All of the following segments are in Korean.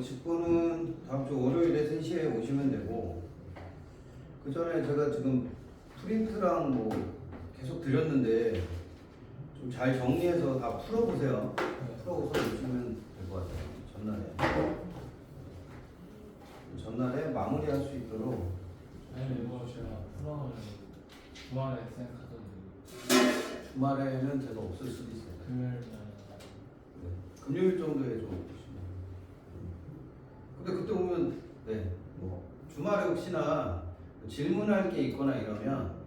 직보는 다음 주 월요일에 3시에 오시면 되고, 그 전에 제가 지금 프린트랑 뭐 계속 드렸는데 좀 잘 정리해서 다 풀어보세요. 풀어서 오시면 될 것 같아요. 전날에 마무리할 수 있도록. 아니면 이거 제가 풀어놓으면 주말에 생각하던데 주말에는 제가 없을 수도 있어요. 금요일날 네. 금요일 정도에 좀 오시면. 근데 그때 오면 뭐 주말에 혹시나 질문할 게 있거나 이러면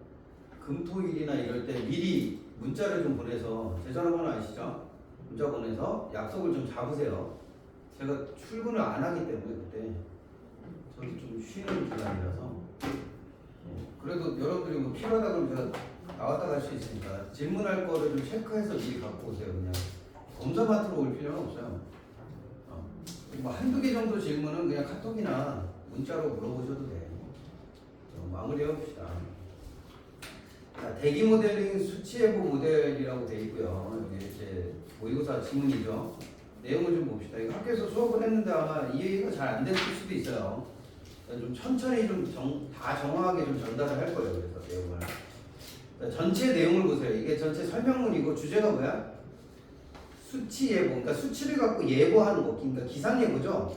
금토일이나 이럴 때 미리 문자를 좀 보내서, 제 전화번호 아시죠? 문자 보내서 약속을 좀 잡으세요. 제가 출근을 안 하기 때문에 그때 저도 좀 쉬는 기간이라서. 그래도 여러분들이 뭐 필요하다 그러면 제가 나왔다 갈 수 있으니까 질문할 거를 좀 체크해서 미리 갖고 오세요. 그냥 검사 맡으러 올 필요는 없어요. 뭐 한두 개 정도 질문은 그냥 카톡이나 문자로 물어보셔도 돼요. 마무리해 봅시다. 자, 대기 모델링 수치 예보 모델이라고 되어 있고요. 여기 이제 모의고사 지문이죠. 내용을 좀 봅시다. 이거 학교에서 수업을 했는데 아마 이해가 잘 안 됐을 수도 있어요. 좀 천천히 좀 다 정확하게 좀 전달을 할 거예요. 그래서 내용을. 자, 전체 내용을 보세요. 이게 전체 설명문이고 주제가 뭐야? 수치 예보. 그러니까 수치를 갖고 예보하는 거. 그러니까 기상 예보죠.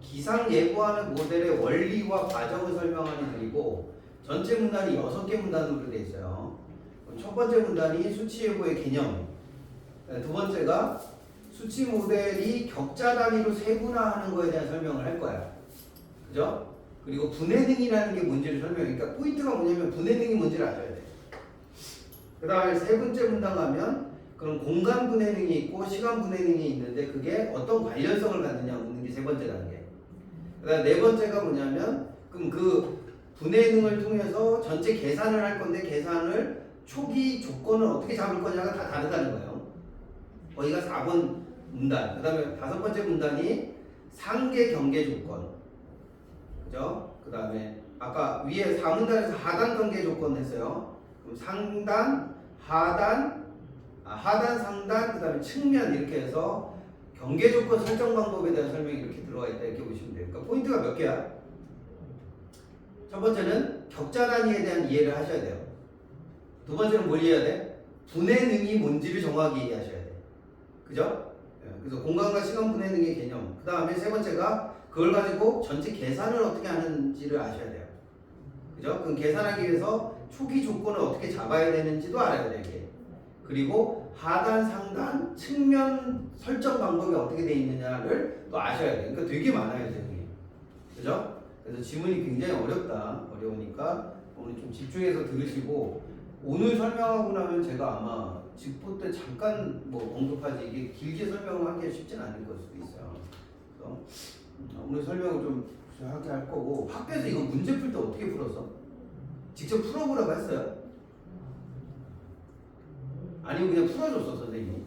기상 예보하는 모델의 원리와 과정을 설명하는 글이고, 전체 문단이 6개 문단으로 되어 있어요. 첫 번째 문단이 수치 예보의 개념. 두 번째가 수치 모델이 격자 단위로 세분화하는 거에 대한 설명을 할 거야. 그죠? 그리고 분해능이라는 게 뭔지를 설명해. 그러니까 포인트가 뭐냐면 분해능이 뭔지를 아셔야 돼. 그 다음에 세 번째 문단 가면 그럼 공간 분해능이 있고 시간 분해능이 있는데 그게 어떤 관련성을 갖느냐 묻는 게 세 번째 단계. 그 다음에 네 번째가 뭐냐면 그럼 그 분해능을 통해서 전체 계산을 할 건데 계산을 초기 조건을 어떻게 잡을 거냐가 다 다르다는 거예요. 거기가 4번 문단. 그 다음에 다섯 번째 문단이 상계 경계 조건. 그죠? 그 다음에 아까 위에 4문단에서 하단 경계 조건 했어요. 그럼 상단, 하단, 상단, 그 다음에 측면 이렇게 해서 경계 조건 설정 방법에 대한 설명이 이렇게 들어가 있다 이렇게 보시면 돼요. 그러니까 포인트가 몇 개야? 첫 번째는 격자 단위에 대한 이해를 하셔야 돼요. 두 번째는 뭘 이해해야 돼? 분해능이 뭔지를 정확히 이해하셔야 돼. 그죠? 그래서 공간과 시간 분해능의 개념. 그 다음에 세 번째가 그걸 가지고 전체 계산을 어떻게 하는지를 아셔야 돼요. 그죠? 그럼 계산하기 위해서 초기 조건을 어떻게 잡아야 되는지도 알아야 돼요. 이게. 그리고 하단, 상단, 측면 설정 방법이 어떻게 되어 있느냐를 또 아셔야 돼요. 그러니까 되게 많아요, 제목이. 그죠? 그래서 지문이 굉장히 어려우니까 오늘 좀 집중해서 들으시고, 오늘 설명하고 나면 제가 아마 직보 때 잠깐 뭐 언급하지 이게 길게 설명을 하기가 쉽진 않을 걸 수도 있어요. 그래서 오늘 설명을 좀 하게 할 거고, 학교에서 이거 문제 풀 때 어떻게 풀었어? 직접 풀어보라고 했어요? 아니면 그냥 풀어줬어 선생님이?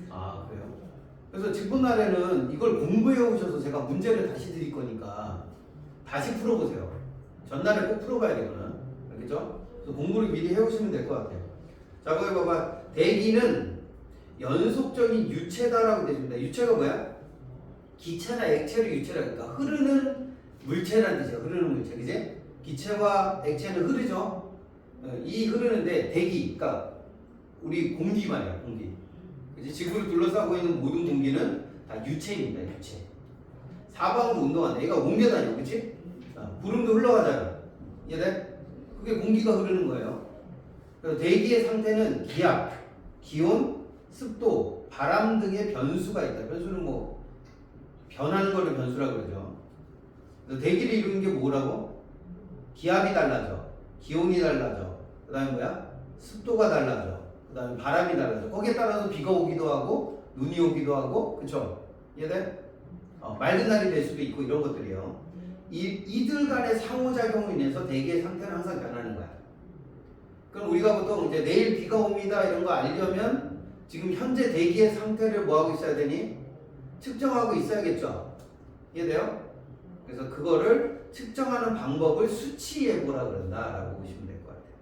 아 그래요? 그래서 직분날에는 이걸 공부해 오셔서 제가 문제를 다시 드릴 거니까 다시 풀어보세요. 전날에 꼭 풀어봐야 되거든. 알겠죠? 그래서 공부를 미리 해오시면 될 것 같아요. 자 거기 봐봐. 대기는 연속적인 유체다라고 되어 있습니다. 유체가 뭐야? 기체나 액체를 유체라. 그러니까 흐르는 물체라는 뜻이야. 흐르는 물체, 그지? 기체와 액체는 흐르죠. 이 흐르는데 대기, 그러니까 우리 공기 말이야, 공기. 이제 지구를 둘러싸고 있는 모든 공기는 다 유체입니다, 유체. 사방으로 운동한다. 얘가 옮겨다녀, 그렇지? 구름도 흘러가잖아. 이해돼? 그게 공기가 흐르는 거예요. 그래서 대기의 상태는 기압, 기온, 습도, 바람 등의 변수가 있다. 변수는 뭐 변하는 거를 변수라고 그러죠. 그래서 대기를 이루는 게 뭐라고? 기압이 달라져, 기온이 달라져, 그 다음에 뭐야? 습도가 달라져, 그 다음에 바람이 달라져. 거기에 따라서 비가 오기도 하고 눈이 오기도 하고, 그쵸? 이해돼? 맑은 날이 될 수도 있고 이런 것들이요. 이들 간의 상호작용으로 인해서 대기의 상태는 항상 변하는 거야. 그럼 우리가 보통 이제 내일 비가 옵니다 이런 거 알려면 지금 현재 대기의 상태를 뭐 하고 있어야 되니? 측정하고 있어야겠죠? 이해돼요? 그래서 그거를 측정하는 방법을 수치 예보라 그런다라고 보시면 될 것 같아요.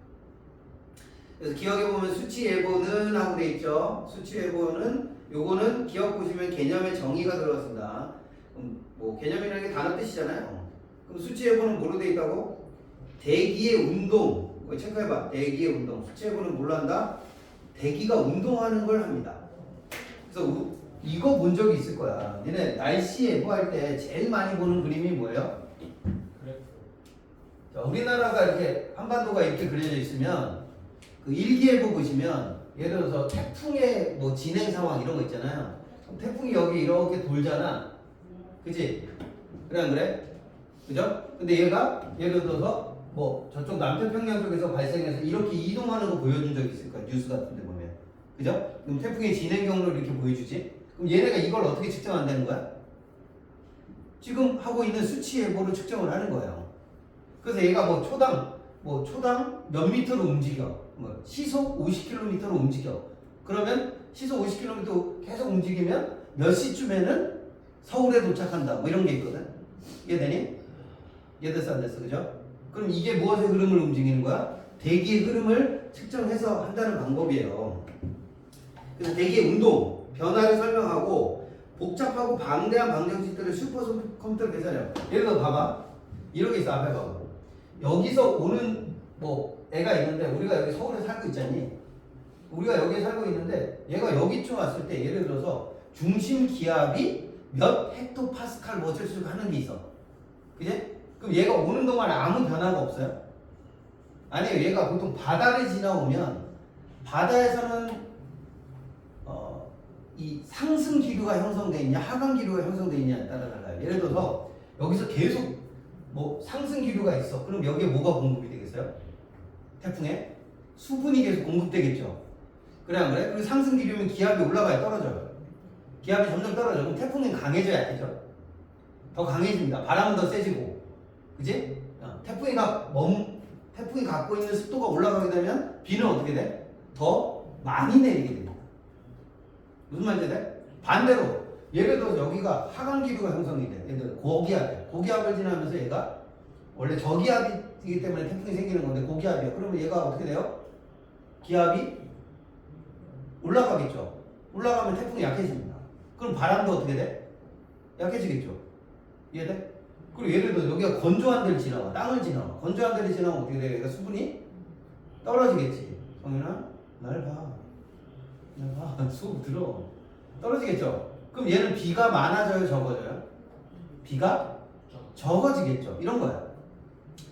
그래서 기억해 보면 수치 예보는 하고 돼 있죠. 수치 예보는 요거는 기억 보시면 개념의 정의가 들어갔습니다. 뭐 개념이라는 게 단어 뜻이잖아요. 그럼 수치예보는 뭐로 돼 있다고? 대기의 운동. 이거 체크해봐. 대기의 운동. 수치예보는 뭘로 한다? 대기가 운동하는 걸 합니다. 그래서 이거 본 적이 있을 거야. 얘네 날씨 예보할 때 제일 많이 보는 그림이 뭐예요? 그래. 자, 우리나라가 이렇게 한반도가 이렇게 그려져 있으면 그 일기예보 보시면 예를 들어서 태풍의 뭐 진행 상황 이런 거 있잖아요. 그럼 태풍이 여기 이렇게 돌잖아. 그치? 그래 안 그래? 그죠? 근데 얘가 예를 들어서 뭐 저쪽 남태평양 쪽에서 발생해서 이렇게 이동하는 거 보여준 적 있을 거야. 뉴스 같은 데 보면. 그죠? 그럼 태풍의 진행 경로를 이렇게 보여주지? 그럼 얘네가 이걸 어떻게 측정한다는 거야? 지금 하고 있는 수치 예보로 측정을 하는 거예요. 그래서 얘가 뭐 초당 몇 미터로 움직여. 뭐 시속 50km로 움직여. 그러면 시속 50km 계속 움직이면 몇 시쯤에는 서울에 도착한다. 뭐 이런 게 있거든. 이해되니? 이해됐어 안 됐어? 그죠? 그럼 이게 무엇의 흐름을 움직이는 거야? 대기의 흐름을 측정해서 한다는 방법이에요. 그래서 대기의 운동, 변화를 설명하고 복잡하고 방대한 방정식들을 슈퍼컴퓨터 계산해요. 예를 들어 봐봐. 이렇게 있어. 앞에 봐봐. 여기서 오는 뭐 애가 있는데 우리가 여기 서울에 살고 있잖니. 우리가 여기에 살고 있는데 얘가 여기쯤 왔을 때 예를 들어서 중심 기압이 몇 헥토파스칼 뭐 어쩔 하는 게 있어. 그지? 그럼 얘가 오는 동안에 아무 변화가 없어요? 아니에요. 얘가 보통 바다를 지나오면 바다에서는 이 상승 기류가 형성되어 있냐 하강 기류가 형성되어 있냐에 따라 달라요. 예를 들어서 여기서 계속 뭐 상승 기류가 있어. 그럼 여기에 뭐가 공급이 되겠어요? 태풍에 수분이 계속 공급되겠죠. 그래 안 그래? 그리고 상승 기류면 기압이 올라가요, 떨어져요. 기압이 점점 떨어져. 그럼 태풍은 강해져야 약해져. 더 강해집니다. 바람은 더 세지고, 그지? 태풍이 갖고 있는 습도가 올라가게 되면 비는 어떻게 돼? 더 많이 내리게 됩니다. 무슨 말인지 돼? 반대로 예를 들어서 여기가 하강 기류가 형성이 돼. 예를 들어 고기압이야. 고기압을 지나면서 얘가 원래 저기압이기 때문에 태풍이 생기는 건데 고기압이야. 그러면 얘가 어떻게 돼요? 기압이 올라가겠죠. 올라가면 태풍이 약해집니다. 그럼 바람도 어떻게 돼? 약해지겠죠. 이해돼? 그리고 예를 들어 여기가 건조한 데를 지나와. 땅을 지나와. 건조한 데를 지나면 어떻게 돼? 얘가 수분이 떨어지겠지. 성윤아, 날 봐. 수업 들어. 떨어지겠죠. 그럼 얘는 비가 많아져요, 적어져요? 비가 적어지겠죠. 이런 거야.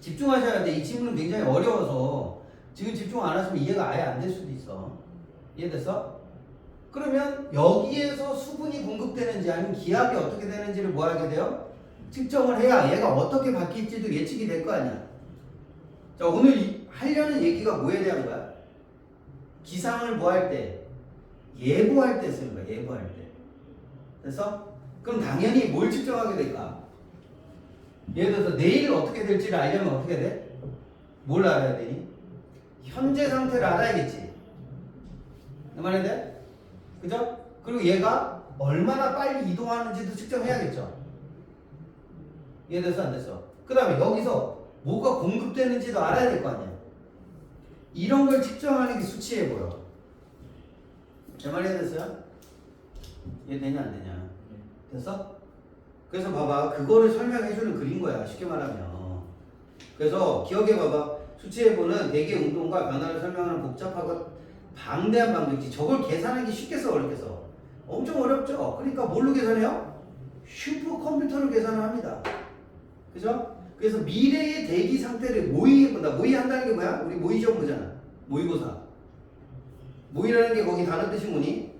집중하셔야 돼. 이 질문은 굉장히 어려워서 지금 집중 안 하시면 이해가 아예 안 될 수도 있어. 이해됐어? 그러면 여기에서 수분이 공급되는지 아니면 기압이 어떻게 되는지를 뭐 하게 돼요? 측정을 해야 얘가 어떻게 바뀔지도 예측이 될 거 아니야. 자, 오늘 하려는 얘기가 뭐에 대한 거야? 기상을 뭐 할 때? 예보할 때 쓰는 거야. 예보할 때. 그래서 그럼 당연히 뭘 측정하게 될까? 예를 들어서 내일 어떻게 될지를 알려면 어떻게 돼? 뭘 알아야 되니? 현재 상태를 알아야겠지. 말해야 돼? 그죠? 그리고 얘가 얼마나 빨리 이동하는지도 측정해야겠죠. 이해돼서 안 됐어? 그 다음에 여기서 뭐가 공급되는지도 알아야 될 거 아니야. 이런 걸 측정하는 게 수치해 보여. 제 말 이해됐어요? 이해되냐 안 되냐? 됐어? 그래서 봐봐. 그거를 설명해주는 그린 거야. 쉽게 말하면. 그래서 기억해봐봐. 수치예보는 대기의 운동과 변화를 설명하는 복잡하고 방대한 방정식. 저걸 계산하기 쉽게 써 어렵게 써? 엄청 어렵죠? 그러니까 뭘로 계산해요? 슈퍼컴퓨터로 계산을 합니다. 그죠? 그래서 미래의 대기 상태를 모의해본다. 모의한다는 게 뭐야? 우리 모의 시험 보잖아. 모의고사. 모의라는 게 거기 단어 뜻이 뭐니?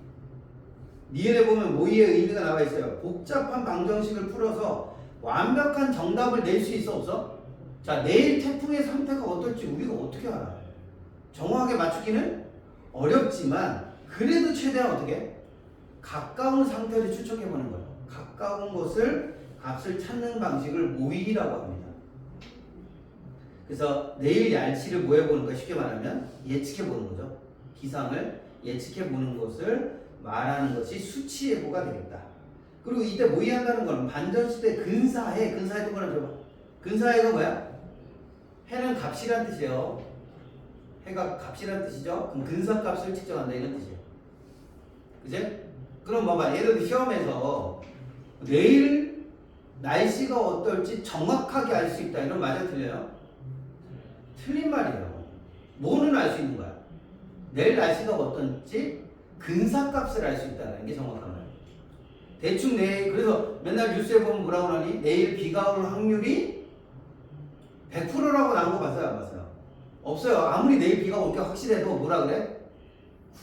니은에 보면 모의의 의미가 나와 있어요. 복잡한 방정식을 풀어서 완벽한 정답을 낼 수 있어 없어? 자, 내일 태풍의 상태가 어떨지 우리가 어떻게 알아? 정확하게 맞추기는 어렵지만 그래도 최대한 어떻게? 가까운 상태를 추측해보는 거예요. 가까운 것을 값을 찾는 방식을 모의라고 합니다. 그래서 내일 날씨를 뭐 해보는 거 쉽게 말하면 예측해보는 거죠. 기상을 예측해보는 것을 말하는 것이 수치예보가 되겠다. 그리고 이때 모의한다는 건 반전시대 근사해. 근사해 동그라미 줘봐. 근사해가 뭐야? 해는 값이란 뜻이에요. 해가 값이란 뜻이죠. 그럼 근사값을 측정한다 이런 뜻이에요. 그지? 그럼 봐봐. 예를 들어 시험에서 내일 날씨가 어떨지 정확하게 알 수 있다. 이런 맞아 틀려요? 틀린 말이에요. 뭐는 알 수 있는 거야? 내일 날씨가 어떨지 근사값을 알 수 있다는 게 정확한 말이에요. 대충 내일, 그래서 맨날 뉴스에 보면 뭐라고 하니? 내일 비가 올 확률이 100%라고 나온 거 봤어요? 안 봤어요? 없어요. 아무리 내일 비가 올 게 확실해도 뭐라 그래?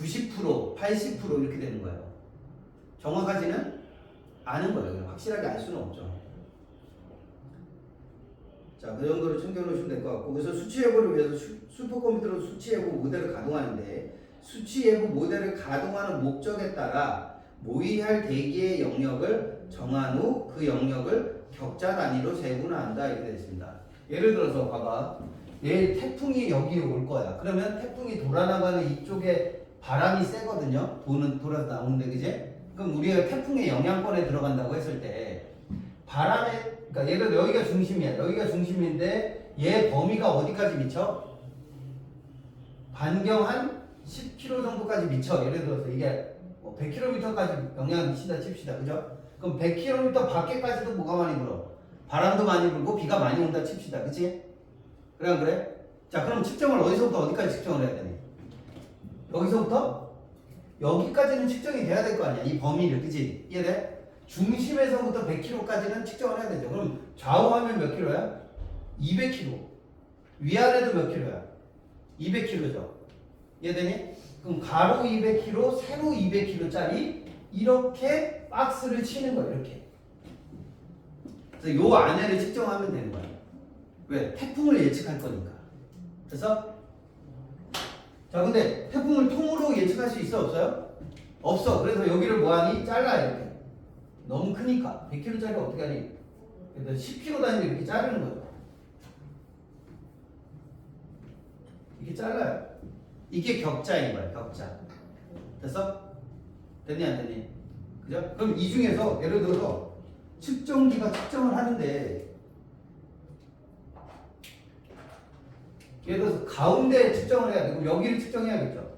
90%, 80% 이렇게 되는 거예요. 정확하지는 않은 거예요. 확실하게 알 수는 없죠. 자, 그 정도로 챙겨놓으시면 될 것 같고, 그래서 수치예보를 위해서 슈퍼컴퓨터로 수치예보 모델을 가동하는데, 수치예보 모델을 가동하는 목적에 따라 모의할 대기의 영역을 정한 후 그 영역을 격자 단위로 세분화한다. 이렇게 되어 있습니다. 예를 들어서 봐봐. 내일 태풍이 여기 올 거야. 그러면 태풍이 돌아나가는 이쪽에 바람이 세거든요. 돌아서 나오는데, 그지? 그럼 우리가 태풍의 영향권에 들어간다고 했을 때 바람에, 그러니까 예를 들어 여기가 중심이야. 여기가 중심인데 얘 범위가 어디까지 미쳐? 반경 한 10km 정도까지 미쳐. 예를 들어서 이게 100km까지 영향을 미친다 칩시다. 그죠? 그럼 100km 밖에까지도 뭐가 많이 불어? 바람도 많이 불고 비가 많이 온다 칩시다. 그치? 그래 안 그래? 자, 그럼 측정을 어디서부터 어디까지 측정을 해야 되니? 여기서부터 여기까지는 측정이 돼야 될 거 아니야. 이 범위를. 그치? 이해돼? 중심에서부터 100km까지는 측정을 해야 되죠. 그럼 좌우하면 몇 킬로야? 200km. 위아래도 몇 킬로야? 200km죠. 이해되니? 그럼 가로 200km, 세로 200km짜리 이렇게 박스를 치는 거야. 이렇게. 그래서 요 안에를 측정하면 되는 거야. 왜? 태풍을 예측할 거니까. 그래서 자, 근데 태풍을 통으로 예측할 수 있어? 없어요? 없어. 그래서 여기를 뭐하니? 잘라. 이렇게. 너무 크니까 100kg짜리 어떻게 하니? 그래서 10kg 단위로 이렇게 자르는 거죠. 이렇게 잘라요. 이게 격자인 거야. 격자. 됐어? 됐니 안 됐니? 그죠? 그럼 이 중에서 예를 들어서 측정기가 측정을 하는데 예를 들어서 가운데 측정을 해야 되고 여기를 측정해야겠죠.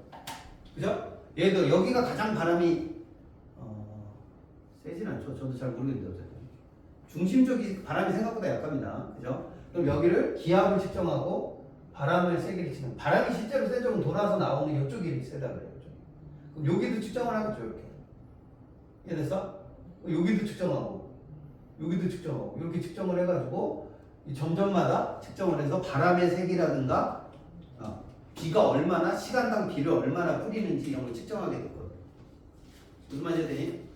그죠? 예를 들어 여기가 가장 바람이 세진 않죠. 저도 잘 모르겠는데 어쨌든 중심 쪽이 바람이 생각보다 약합니다. 그죠? 그럼 여기를 기압을 측정하고 바람을 세게 측정. 바람이 실제로 센 쪽은 돌아서 나오는 이쪽이 이렇게 세다 그래요. 그럼 여기도 측정을 하겠죠. 이렇게. 이해됐어? 여기도 측정하고 여기도 측정하고 이렇게 측정을 해가지고 이 점점마다 측정을 해서 바람의 색이라든가 비가 얼마나 시간당 비를 얼마나 뿌리는지 이런 걸 측정하게 됐거든. 무슨 말인지 되니?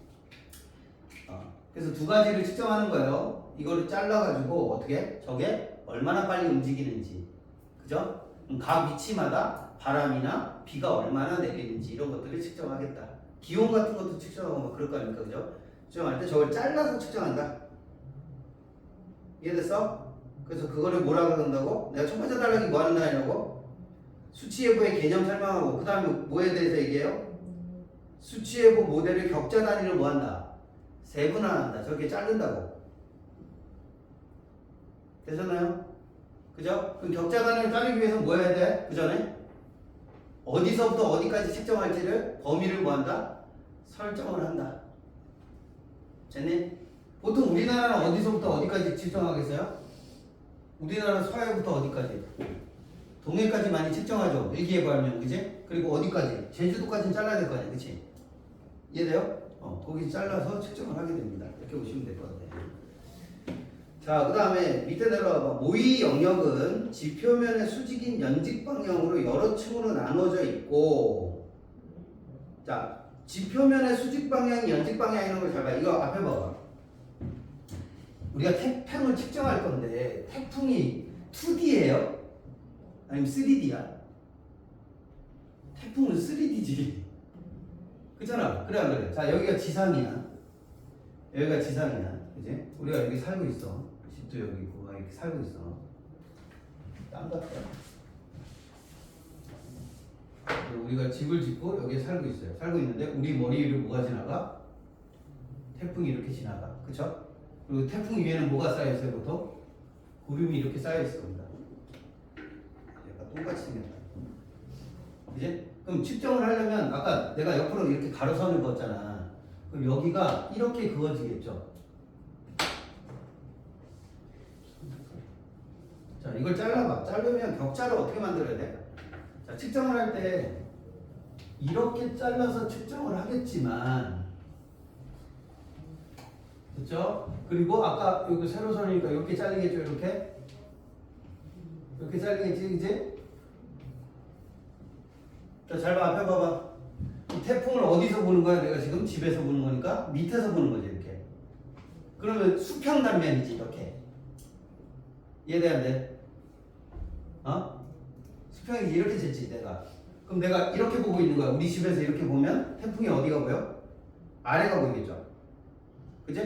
그래서 두 가지를 측정하는 거예요. 이거를 잘라가지고 어떻게? 저게 얼마나 빨리 움직이는지, 그죠? 각 위치마다 바람이나 비가 얼마나 내리는지 이런 것들을 측정하겠다. 기온 같은 것도 측정하고 막 그럴 거 아닙니까, 그죠? 측정할 때 저걸 잘라서 측정한다. 이해됐어? 그래서 그거를 뭐라 그런다고? 내가 첫 번째 단락이 뭐 하는 단위냐고? 수치예보의 개념 설명하고 그 다음에 뭐에 대해서 얘기해요? 수치예보 모델을 격자 단위로 뭐 한다? 세분화한다. 저렇게 자른다고. 되셨나요? 그죠? 그럼 격자 단위를 자르기 위해서 뭐 해야 돼? 그 전에? 어디서부터 어디까지 측정할지를 범위를 뭐 한다? 설정을 한다. 됐니? 보통 우리나라는 어디서부터 어디까지 측정하겠어요? 우리나라 서해부터 어디까지? 동해까지 많이 측정하죠. 일기예보하면, 그지? 그리고 어디까지? 제주도까지는 잘라야 될 거 아니야, 그치? 이해돼요? 거기 잘라서 측정을 하게 됩니다. 이렇게 보시면 될 것 같아요. 자, 그 다음에 밑에 내려와봐. 모의 영역은 지표면의 수직인 연직 방향으로 여러 층으로 나눠져 있고, 자, 지표면의 수직 방향, 연직 방향 이런 걸 잘 봐. 이거 앞에 봐봐. 우리가 태풍을 측정할 건데 태풍이 2D예요? 아니면 3D야? 태풍은 3D지. 그잖아. 그래 안 그래? 자, 여기가 지상이야. 여기가 지상이야. 그지? 우리가 여기 살고 있어. 집도 여기 있고 이렇게 살고 있어. 땀 같다. 우리가 집을 짓고 여기에 살고 있어요. 살고 있는데 우리 머리 위로 뭐가 지나가? 태풍이 이렇게 지나가. 그쵸? 그리고 태풍 위에는 뭐가 쌓여있어요 보통? 구름이 이렇게 쌓여있을 겁니다. 약간 똑같이 생겼다. 그지? 그럼 측정을 하려면 아까 내가 옆으로 이렇게 가로선을 그었잖아. 그럼 여기가 이렇게 그어지겠죠. 자, 이걸 잘라봐. 자르면 격자를 어떻게 만들어야 돼? 자, 측정을 할 때 이렇게 잘라서 측정을 하겠지만, 그렇죠? 그리고 아까 여기 세로선이니까 이렇게 잘리겠죠, 이렇게? 이렇게 잘리겠지, 이제? 자, 잘 봐, 앞에 봐봐. 이 태풍을 어디서 보는 거야? 내가 지금 집에서 보는 거니까 밑에서 보는 거지, 이렇게. 그러면 수평 단면이지, 이렇게. 이해돼, 안 돼? 어? 수평이 이렇게 됐지, 내가. 그럼 내가 이렇게 보고 있는 거야. 우리 집에서 이렇게 보면 태풍이 어디가 보여? 아래가 보이겠죠? 그치?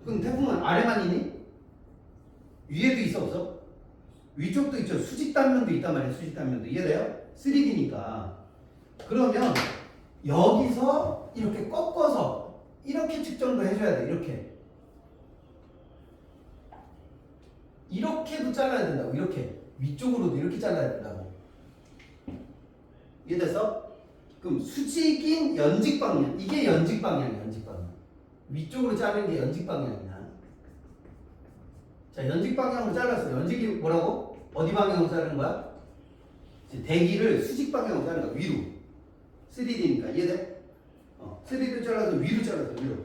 그럼 태풍은 아래만 있니? 위에도 있어, 없어? 위쪽도 있죠. 수직 단면도 있단 말이야, 수직 단면도. 이해돼요? 3D니까. 그러면 여기서 이렇게 꺾어서 이렇게 측정도 해줘야 돼, 이렇게. 이렇게도 잘라야 된다고, 이렇게. 위쪽으로도 이렇게 잘라야 된다고. 이해됐어? 그럼 수직인 연직 방향, 이게 연직 방향이야, 연직 방향. 위쪽으로 자르는 게 연직 방향이야. 자, 연직 방향으로 잘랐어. 연직이 뭐라고? 어디 방향으로 자르는 거야? 대기를 수직 방향으로 자르는 거야, 위로. 3D니까 이해돼? 3D로 잘라서 위로 잘랐어, 위로.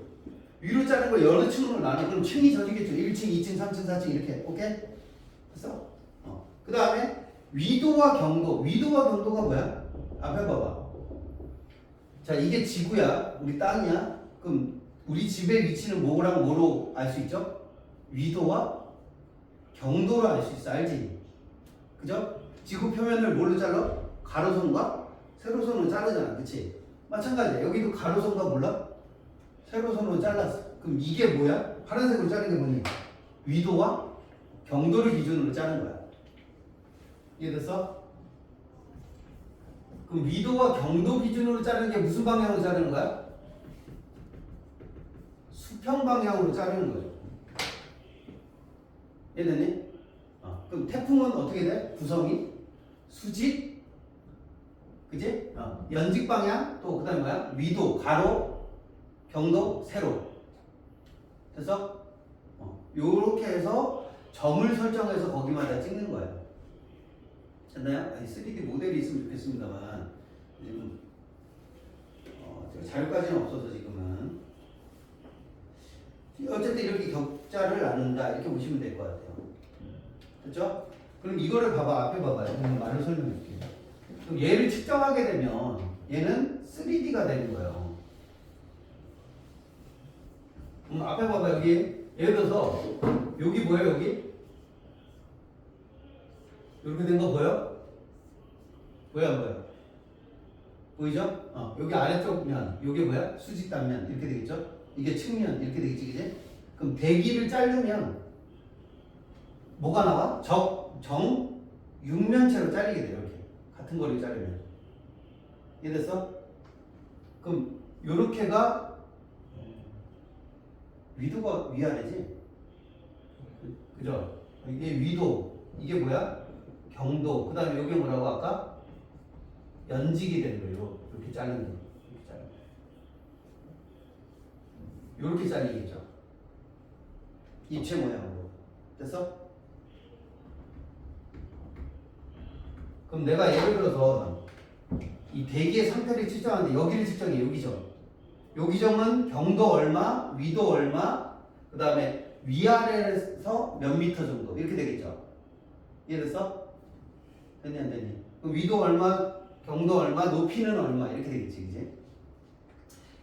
위로 자른 걸 여러 층으로 나눠. 그럼 층이 져지겠죠. 1층, 2층, 3층, 4층 이렇게. 오케이? 됐어? 그 다음에 위도와 경도. 위도와 경도가 뭐야? 앞에 봐봐. 자, 이게 지구야. 우리 땅이야. 그럼 우리 집의 위치는 뭐랑 뭐로 알 수 있죠? 위도와 경도로 알 수 있어. 알지? 그죠? 지구 표면을 뭘로 잘라? 가로선과 세로선으로 자르잖아. 그치? 마찬가지야. 여기도 가로선과 몰라? 세로선으로 잘랐어. 그럼 이게 뭐야? 파란색으로 자른 게 뭐니? 위도와 경도를 기준으로 자른 거야. 이해됐어? 그럼 위도와 경도 기준으로 자르는 게 무슨 방향으로 자르는 거야? 수평 방향으로 자르는 거죠. 이해됐니? 그럼 태풍은 어떻게 돼? 구성이 수직, 그지? 연직 방향, 또 그다음에 뭐야? 위도, 가로, 경도, 세로. 됐어? 요렇게 해서 점을 설정해서 거기마다 찍는 거예요. 됐나요? 아니, 3D 모델이 있으면 좋겠습니다만 지금 제가 자료까지는 없어서 지금은 어쨌든 이렇게 격자를 나눈다 이렇게 보시면 될 것 같아요. 됐죠? 그럼 이거를 봐봐. 앞에 봐봐요. 그럼 말로 설명해 줄게요. 그럼 얘를 측정하게 되면 얘는 3D가 되는 거예요. 앞에 봐봐. 여기 예를 들어서 여기 뭐예요? 여기? 이렇게 된 거 보여? 보여 안 보여? 보이죠? 여기 아래쪽 면, 여기 뭐야? 수직 단면 이렇게 되겠죠? 이게 측면 이렇게 되겠지, 그지? 그럼 대기를 자르면 뭐가 나와? 육면체로 잘리게 돼요. 이렇게 같은 거리를 자르면. 이해됐어? 그럼 요렇게가 위도가 위아래지? 그죠? 이게 위도, 이게 뭐야? 경도, 그 다음에 여기 뭐라고 아까? 연직이 되는 거예요. 이렇게 자르는 거. 이렇게 자르는 거. 이렇게 잘리겠죠. 입체 모양으로. 됐어? 그럼 내가 예를 들어서 이 대기의 상태를 측정하는데 여기를 측정해. 여기죠. 여기 점은 경도 얼마, 위도 얼마, 그 다음에 위아래에서 몇 미터 정도 이렇게 되겠죠. 이해됐어? 됐니 안 됐니? 그럼 위도 얼마, 경도 얼마, 높이는 얼마 이렇게 되겠지, 그지?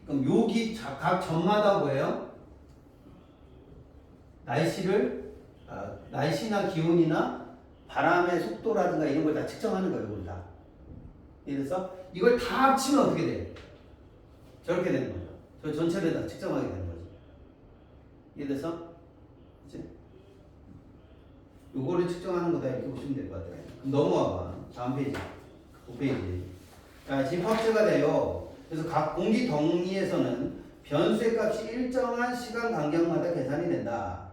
그럼 여기 각 점마다 뭐예요? 날씨나 기온이나 바람의 속도라든가 이런 걸 다 측정하는 거예요, 이걸 다. 이래서 이걸 다 합치면 어떻게 돼? 저렇게 되는 거죠. 저 전체를 다 측정하게 되는 거죠. 이해돼서? 그치? 요거를 측정하는 거다 이렇게 보시면 될 것 같아요. 그럼 넘어와봐. 다음 페이지. 5페이지. 자, 집합체가 돼요. 그래서 각 공기 덩이에서는 변수의 값이 일정한 시간 간격마다 계산이 된다.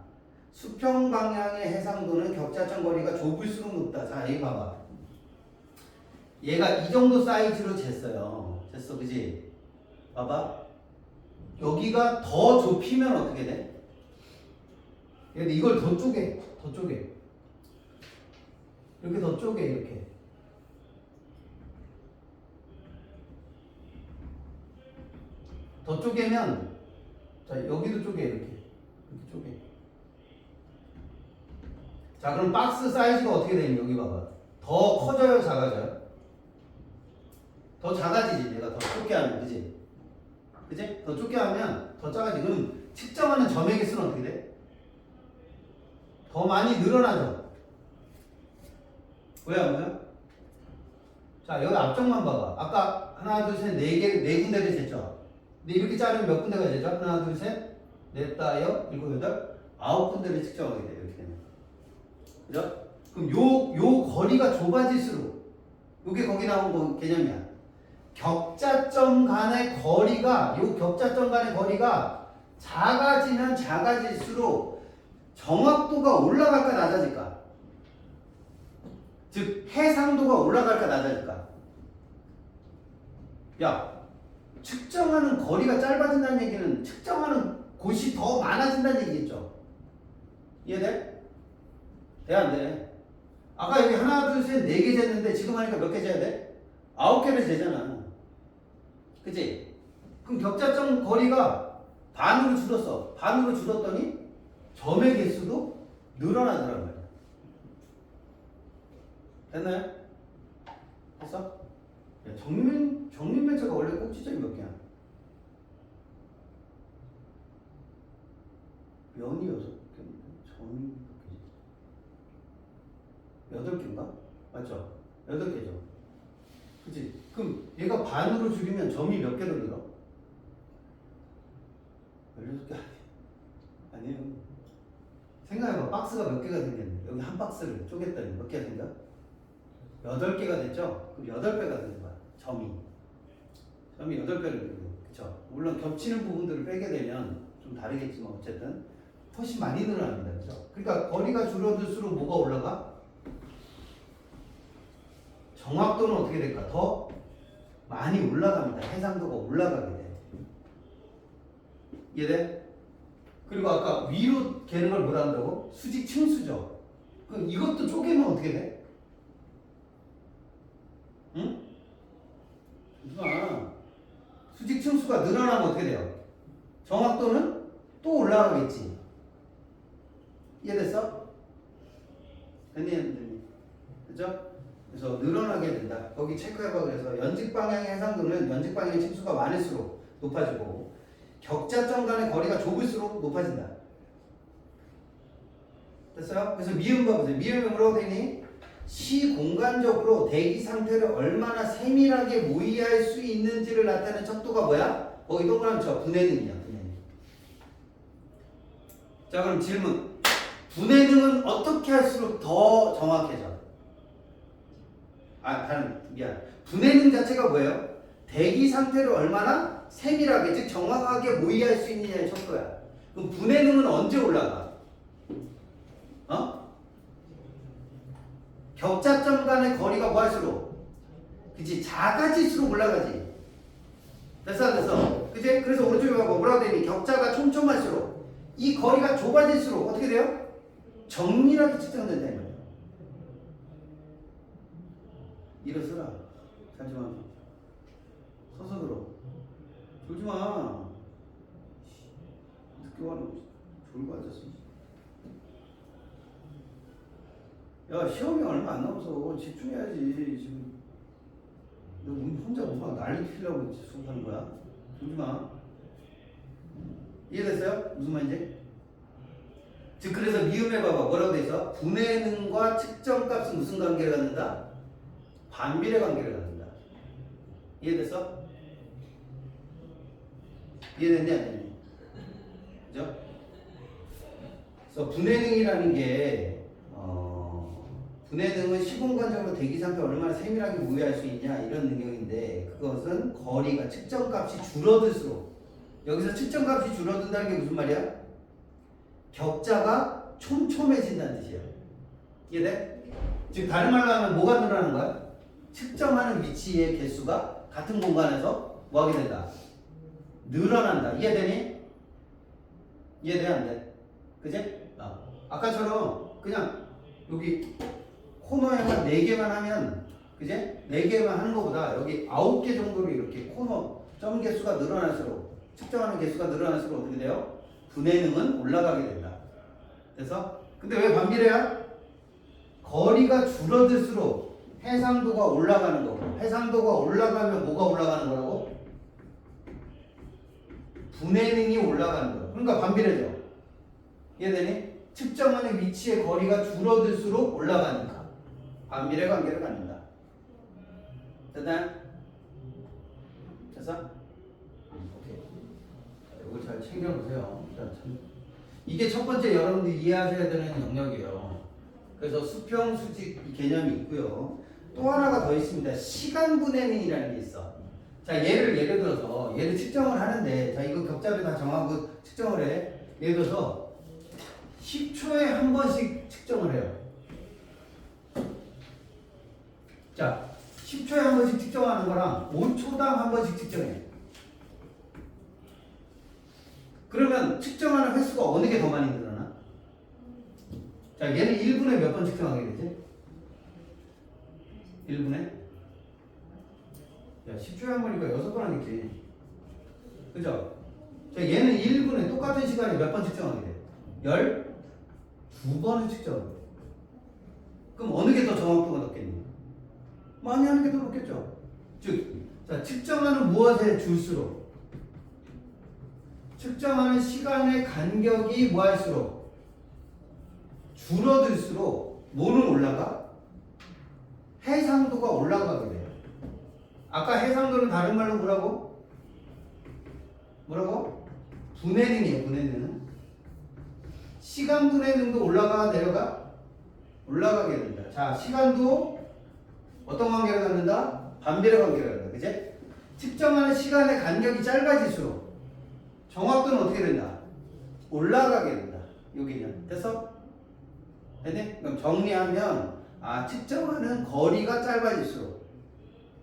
수평 방향의 해상도는 격자점 거리가 좁을수록 높다. 자, 여기 봐봐. 얘가 이 정도 사이즈로 쟀어요. 쟀어, 그지? 봐봐. 여기가 더 좁히면 어떻게 돼? 근데 이걸 더 쪼개. 이렇게 더 쪼개, 이렇게. 더 쪼개면, 자, 여기도 쪼개, 이렇게 쪼개. 자, 그럼 박스 사이즈가 어떻게 되니? 여기 봐봐. 더 커져요, 작아져요? 더 작아지지, 내가 더 좁게 하면, 그지? 그지? 더 좁게 하면 더 작아지. 그럼 측정하는 점의 개수는 어떻게 돼? 더 많이 늘어나죠? 왜 안 보여? 자, 여기 앞쪽만 봐봐. 아까 하나, 둘, 셋, 네 군데를 쟀죠? 근데 이렇게 자르면 몇 군데가 되죠? 하나, 둘, 셋, 넷, 다섯, 일곱, 여덟, 아홉 군데를 측정하게 돼요. 이렇게 되면. 그죠? 그럼 요 거리가 좁아질수록, 요게 거기 나온 거 개념이야. 격자점 간의 거리가, 요 격자점 간의 거리가 작아지면 작아질수록 정확도가 올라갈까 낮아질까? 즉 해상도가 올라갈까 낮아질까? 야, 측정하는 거리가 짧아진다는 얘기는 측정하는 곳이 더 많아진다는 얘기겠죠? 이해돼? 돼, 안 돼? 아까 여기 하나, 둘, 셋, 네 개 쟀는데 지금 하니까 몇 개 재야 돼? 9개를 재잖아. 그치? 그럼 격자점 거리가 반으로 줄었어. 반으로 줄었더니 점의 개수도 늘어나더란 말이야. 됐나요? 됐어? 정밀면체가 원래 꼭지점이 몇 개야? 면이 6개인데 점이 몇 개지? 8개인가? 맞죠? 8개죠. 그치? 그럼 얘가 반으로 줄이면 점이 몇 개로 늘어? 16개 아니에요. 생각해봐. 박스가 몇 개가 생겼네. 여기 한 박스를 쪼갰더니 몇 개가 생겨? 8개가 됐죠? 그럼 8배가 되는 거야. 점이 8배를 되는 거예요. 그쵸? 물론 겹치는 부분들을 빼게 되면 좀 다르겠지만 어쨌든 훨씬 많이 늘어납니다. 그죠? 그러니까 거리가 줄어들수록 뭐가 올라가? 정확도는 어떻게 될까? 더 많이 올라갑니다. 해상도가 올라가게 돼. 이해돼? 그리고 아까 위로 개는 걸 뭐라 한다고? 수직 층수죠. 그럼 이것도 쪼개면 어떻게 돼? 응? 잠시만. 수직 층수가 늘어나면 어떻게 돼요? 정확도는 또 올라가겠지. 이해됐어? 됐니? 그죠? 그래서 늘어나게 된다. 거기 체크해봐. 그래서 연직 방향의 해상도는 연직 방향의 층수가 많을수록 높아지고 격자점 간의 거리가 좁을수록 높아진다. 됐어요? 그래서 미음 봐보세요. 미음이 뭐라고 되니? 시공간적으로 대기 상태를 얼마나 세밀하게 모의할 수 있는지를 나타내는 척도가 뭐야? 이 동그라미 쳐. 분해능이야. 분해능. 자, 그럼 질문. 분해능은 어떻게 할수록 더 정확해져? 미안. 분해능 자체가 뭐예요? 대기 상태를 얼마나 세밀하게, 즉 정확하게 모의할 수 있느냐의 척도야. 그럼 분해능은 언제 올라가? 격자점 간의 거리가 뭐 할수록? 그치? 작아질수록 올라가지. 됐어? 그치? 그래서 오른쪽에 봐봐. 뭐라고 되니? 격자가 촘촘할수록 이 거리가 좁아질수록 어떻게 돼요? 정밀하게 측정된다 이 말이야. 일어서라. 잠시만. 서서 들어. 졸지마. 늦게 와는 졸고 앉았어. 야, 시험이 얼마 안 남아서 집중해야지. 지금 너 혼자 뭔가 난리 피려고 수업하는 거야? 졸지마. 이해됐어요? 무슨 말인지? 즉 그래서 미음해 봐봐. 뭐라고 돼 있어? 분해능과 측정값은 무슨 관계를 갖는다? 반비례 관계를 갖는다. 이해됐어? 이해됐니? 안 됐니? 그죠? 그래서 분해능이라는 게 분해능은 시공간적으로 대기 상태를 얼마나 세밀하게 모의할 수 있냐 이런 능력인데 그것은 거리가 측정값이 줄어들수록 여기서 측정값이 줄어든다는 게 무슨 말이야? 격자가 촘촘해진다는 뜻이야. 이해돼? 즉 다른 말로 하면 뭐가 늘어나는 거야? 측정하는 위치의 개수가 같은 공간에서 뭐 하게 된다? 늘어난다. 이해되니? 이해돼 안 돼? 그지? 아까처럼 그냥 여기 코너에만 4개만 하면 그지? 4개만 하는 것보다 여기 9개 정도로 이렇게 코너 점 개수가 늘어날수록 측정하는 개수가 늘어날수록 어떻게 돼요? 분해능은 올라가게 된다. 그래서 근데 왜 반비례야? 거리가 줄어들수록 해상도가 올라가는 거고 해상도가 올라가면 뭐가 올라가는 거라고? 분해능이 올라가는 거야. 그러니까 반비례죠. 이해되니? 측정하는 위치의 거리가 줄어들수록 올라가니까 반비례 관계를 갖는다. 됐나요? 됐어? 오케이. 이거 잘 챙겨보세요. 이게 첫 번째 여러분들이 이해하셔야 되는 영역이에요. 그래서 수평, 수직 이 개념이 있고요. 또 하나가 더 있습니다. 시간 분해능이라는 게 있어. 자, 예를 들어서 얘를 측정을 하는데 자, 이거 격자를 다 정하고 측정을 해. 예를 들어서 10초에 한 번씩 측정을 해요. 자, 10초에 한 번씩 측정하는 거랑 5초당 한 번씩 측정해. 그러면 측정하는 횟수가 어느 게 더 많이 늘어나? 자, 얘는 1분에 몇 번 측정하게 되지? 1분에? 야, 10초에 한 번이니까 6번 하겠지. 그죠? 자, 얘는 1분에 똑같은 시간에 몇 번 측정하게 돼? 12번을 측정하게 돼. 그럼 어느 게 더 정확도가 높겠니? 많이 하는 게 더 높겠죠. 즉, 자, 측정하는 무엇에 줄수록 측정하는 시간의 간격이 뭐할수록 줄어들수록 뭐는 올라가? 해상도가 올라가게 돼요. 아까 해상도는 다른 말로 뭐라고? 뭐라고? 분해능이에요. 분해능. 시간 분해능도 올라가 내려가? 올라가게 된다. 자, 시간도 어떤 관계를 갖는다? 반비례 관계를 갖는다. 그치? 측정하는 시간의 간격이 짧아질수록 정확도는 어떻게 된다? 올라가게 된다. 여기는. 됐어? 됐니? 그럼 정리하면 측정하는 거리가 짧아질수록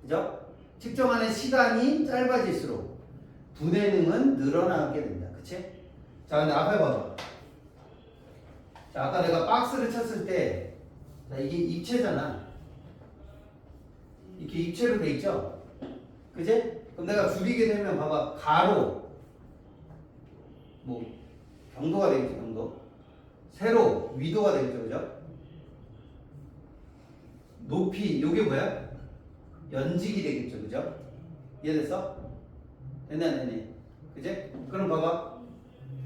그죠? 측정하는 시간이 짧아질수록 분해능은 늘어나게 된다. 그치? 자, 근데 앞에 봐봐. 자, 아까 내가 박스를 쳤을 때 자, 이게 입체잖아. 이렇게 입체로 돼 있죠? 그치? 그럼 내가 줄이게 되면 봐봐. 가로 뭐 경도가 되겠죠. 경도. 세로 위도가 되겠죠. 그죠? 높이 요게 뭐야? 연직이 되겠죠. 그죠? 이해됐어? 됐네 안 됐니? 그치? 그럼 봐봐.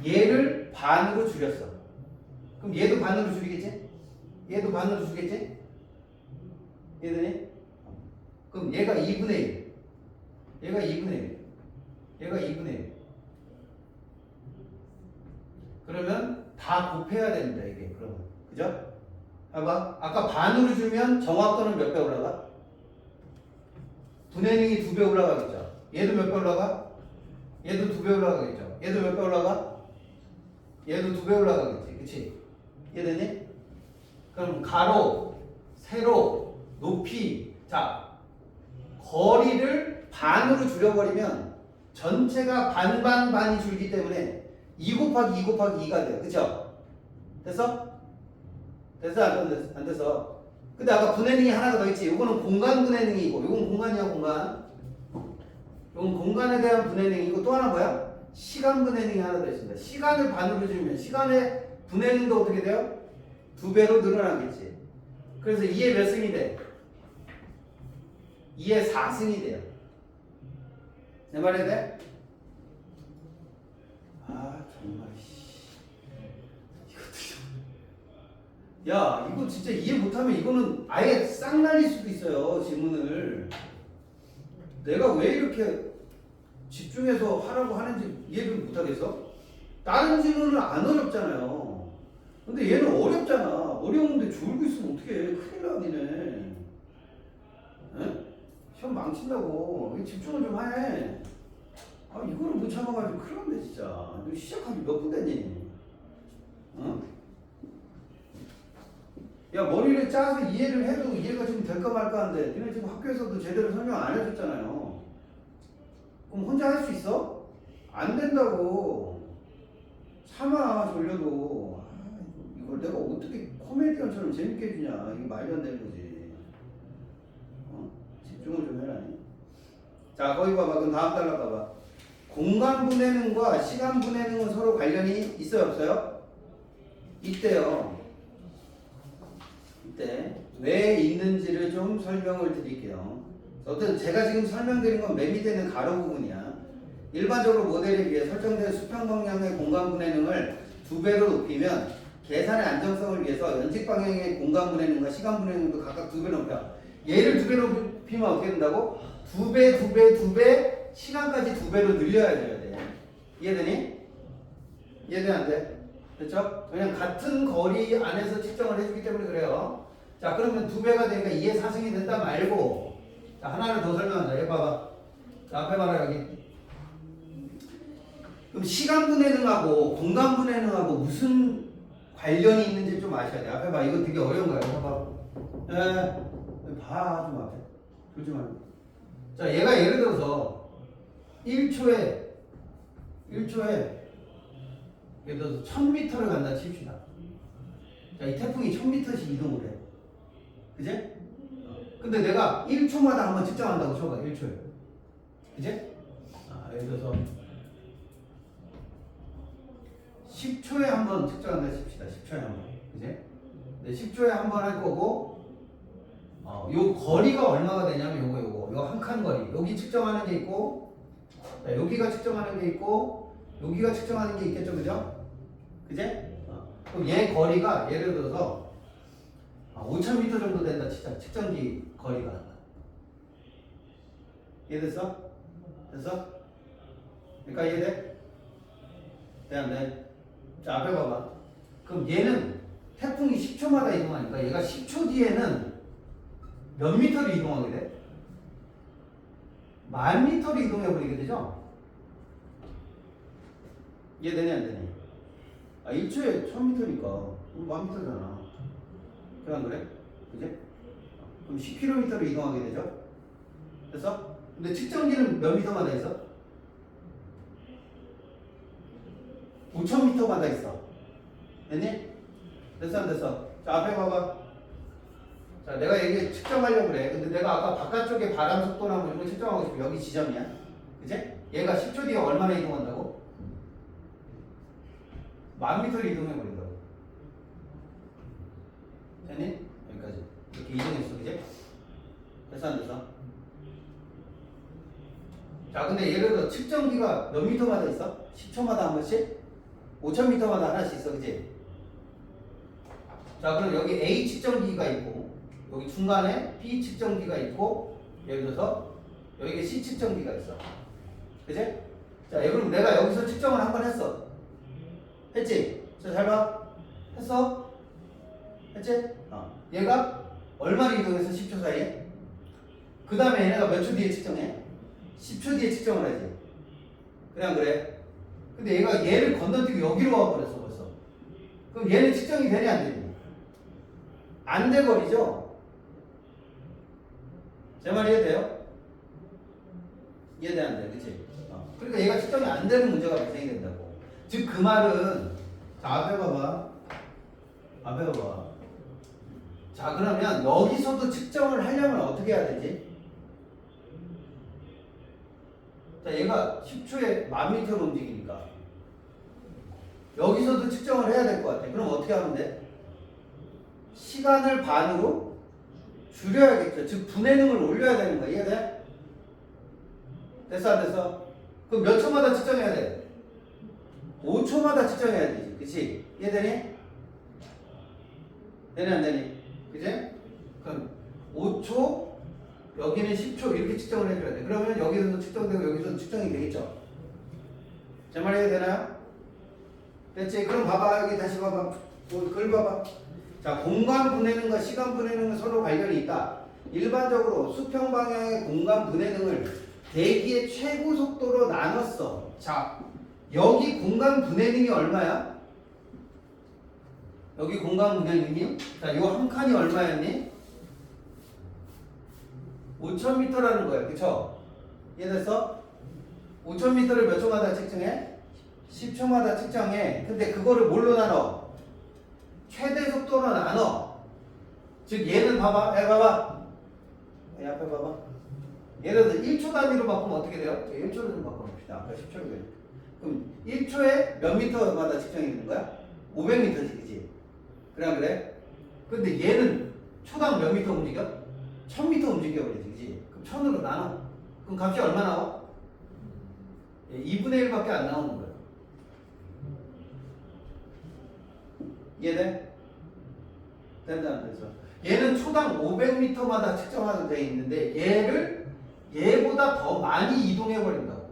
얘를 반으로 줄였어. 그럼 얘도 반으로 줄이겠지? 얘도 반으로 줄이겠지? 이해되니? 그럼 얘가 2분의 1. 얘가 2분의 1. 얘가 2분의 1. 그러면 다 곱해야 됩니다. 이게 그러면. 그죠? 봐봐. 아까 반으로 주면 정확도는 몇 배 올라가? 분해능이 2배 올라가겠죠. 얘도 몇 배 올라가? 얘도 2배 올라가겠죠. 얘도 몇 배 올라가? 얘도 2배 올라가겠지. 그치? 이해되니? 그럼 가로, 세로, 높이. 자, 거리를 반으로 줄여버리면 전체가 반이 줄기 때문에 2 곱하기 2 곱하기 2가 돼요. 그쵸? 됐어? 됐어? 안 됐어? 근데 아까 분해능이 하나가 더 있지. 이거는 공간 분해능이고, 이건 공간이야, 공간. 이건 공간에 대한 분해능이고, 또 하나 뭐야? 시간 분해능이 하나 더 있습니다. 시간을 반으로 줄이면 시간의 분해능도 어떻게 돼요? 2배로 늘어나겠지. 그래서 2의 몇 승이 돼? 2의 4승이 돼요. 내 말이 돼? 정말 야, 이거 진짜 이해 못하면 이거는 아예 싹 날릴 수도 있어요. 질문을 내가 왜 이렇게 집중해서 하라고 하는지 이해를 못하겠어? 다른 질문은 안 어렵잖아요. 근데 얘는 어렵잖아. 어려운데 졸고 있으면 어떡해. 큰일 나 니네. 에? 시험 망친다고. 집중을 좀 해. 이거를 못 참아가지고 큰일 났네 진짜. 너 시작한 지 몇 분 됐니? 야, 머리를 짜서 이해를 해도 이해가 지금 될까 말까 하는데 니네 지금 학교에서도 제대로 설명 안 해줬잖아요. 그럼 혼자 할 수 있어? 안 된다고. 참아 졸려도. 아, 이걸 내가 어떻게 코미디언처럼 재밌게 해주냐. 이게 말도 안 되는 거지. 집중을 좀 해라. 자, 거기 봐봐. 그럼 다음 달러 봐봐. 공간 분해능과 시간 분해능은 서로 관련이 있어요, 없어요? 있대요. 이때 왜 있는지를 좀 설명을 드릴게요. 어떤 제가 지금 설명드린 건 맨 밑에 있는 가로 부분이야. 일반적으로 모델에 비해 설정된 수평 방향의 공간 분해능을 2배로 높이면 계산의 안정성을 위해서 연직 방향의 공간 분해능과 시간 분해능도 각각 2배 높여. 얘를 2배 높이면 어떻게 된다고? 2배, 2배, 2배, 시간까지 2배로 늘려야 돼. 이해되니? 이해돼 안 돼? 그렇죠? 그냥 같은 거리 안에서 측정을 해주기 때문에 그래요. 자, 그러면 2배가 되니까 2의 4승이 된다 말고, 자, 하나를 더 설명한다. 여기 봐봐. 자, 앞에 봐라 여기. 그럼 시간 분해능하고 공간 분해능하고 무슨 관련이 있는지 좀 아셔야 돼. 앞에 봐. 이거 되게 어려운 거야. 이거 봐. 봐. 좀 앞에. 그러지 말고. 자, 얘가 예를 들어서 1초에 예를 들어서 1000m를 간다 칩시다. 자, 이 태풍이 1000m씩 이동을 해. 그제? 근데 내가 1초마다 한번 측정한다고 쳐봐. 1초에. 그제? 예를 들어서 10초에 한번 측정한다 칩시다. 10초에 한번. 그제? 네, 10초에 한번 할 거고, 요 거리가 얼마가 되냐면 요거 한 칸 거리. 여기 측정하는 게 있고, 자, 여기가 측정하는 게 있고, 여기가 측정하는 게 있겠죠, 그죠? 그제? 그럼 얘 거리가 예를 들어서 5,000m 정도 된다 치자. 측정기 거리가. 이해됐어? 됐어? 그러니까 이해돼? 돼, 안 돼? 자, 앞에 봐봐. 그럼 얘는 태풍이 10초마다 이동하니까 얘가 10초 뒤에는 몇 미터를 이동하게 돼? 10,000미터를 이동해버리게 되죠? 이해되니 안 되니? 1초에 1000미터니까 10,000미터잖아. 그래 안 그래? 그지? 그럼 10km를 이동하게 되죠? 됐어? 근데 측정기는 몇 미터마다 있어? 5,000미터마다 있어. 됐니? 됐어 안 됐어? 자, 앞에 봐봐. 자, 내가 여기 측정하려고 그래. 근데 내가 아까 바깥쪽에 바람 속도나 뭐 이런 거 측정하고 싶어. 여기 지점이야. 그치? 얘가 10초 뒤에 얼마나 이동한다고? 10,000미터를 이동해버린다고. 됐니? 여기까지. 이렇게 이동했어. 그치? 됐어 안 됐어? 자, 근데 예를 들어 측정기가 몇 미터마다 있어? 10초마다 한 번씩? 5,000미터마다 하나씩 있어. 그치? 자, 그럼 여기 A 측정기가 있고, 여기 중간에 B 측정기가 있고, 예를 들어서 여기 C 측정기가 있어. 그치? 자, 그럼 내가 여기서 측정을 한 번 했어. 했지? 자, 잘 봐. 했어? 했지? 얘가 얼마를 이동해서 10초 사이에? 그 다음에 얘네가 몇 초 뒤에 측정해? 10초 뒤에 측정을 하지. 그래 안 그래? 근데 얘가 얘를 건너뛰고 여기로 와버렸어 벌써. 그럼 얘는 측정이 되냐 안 되냐? 안 돼버리죠? 제 말 이해돼요? 이해돼 안 돼? 그치? 그러니까 얘가 측정이 안 되는 문제가 발생이 된다고. 즉 그 말은, 자, 앞에 봐봐. 앞에 봐봐. 자, 그러면 여기서도 측정을 하려면 어떻게 해야 되지? 자, 얘가 10초에 10,000m로 움직이니까 여기서도 측정을 해야 될 것 같아. 그럼 어떻게 하면 돼? 시간을 반으로 줄여야겠죠. 즉 분해능을 올려야 되는 거야. 이해돼? 됐어 안 됐어? 그럼 몇 초마다 측정해야 돼? 5초마다 측정해야 되지. 그치? 이해되니? 되니 안 되니? 그치? 그럼 5초, 여기는 10초 이렇게 측정을 해줘야 돼. 그러면 여기서도 측정되고 여기서도 측정이 되겠죠? 제 말 이해되나요? 됐지? 그럼 봐봐. 여기 다시 봐봐. 글 봐봐. 자, 공간 분해능과 시간 분해능은 서로 관련이 있다. 일반적으로 수평 방향의 공간 분해능을 대기의 최고 속도로 나눴어. 자, 여기 공간 분해능이 얼마야? 여기 공간 분해능이? 자, 요 한 칸이 얼마였니? 5,000m라는 거야. 그쵸? 이해됐어? 5000m를 몇 초마다 측정해? 10초마다 측정해. 근데 그거를 뭘로 나눠? 최대 속도로 나눠. 즉 얘는 봐봐. 봐봐. 앞에 봐봐. 예를 들어서 1초 단위로 바꾸면 어떻게 돼요? 1초로 좀 바꿔봅시다. 아까 10초로 그랬 그럼 1초에 몇 미터마다 측정이 되는 거야? 500m지, 그지? 그래, 안 그래? 근데 얘는 초당 몇 미터 움직여? 1000m 움직여버리지, 그지? 그럼 1000으로 나눠. 그럼 값이 얼마 나와? 2분의 1밖에 안 나오는 거야. 이해돼? 된다, 안 돼서. 얘는 초당 500m마다 측정하게 돼 있는데 얘보다 더 많이 이동해 버린다고.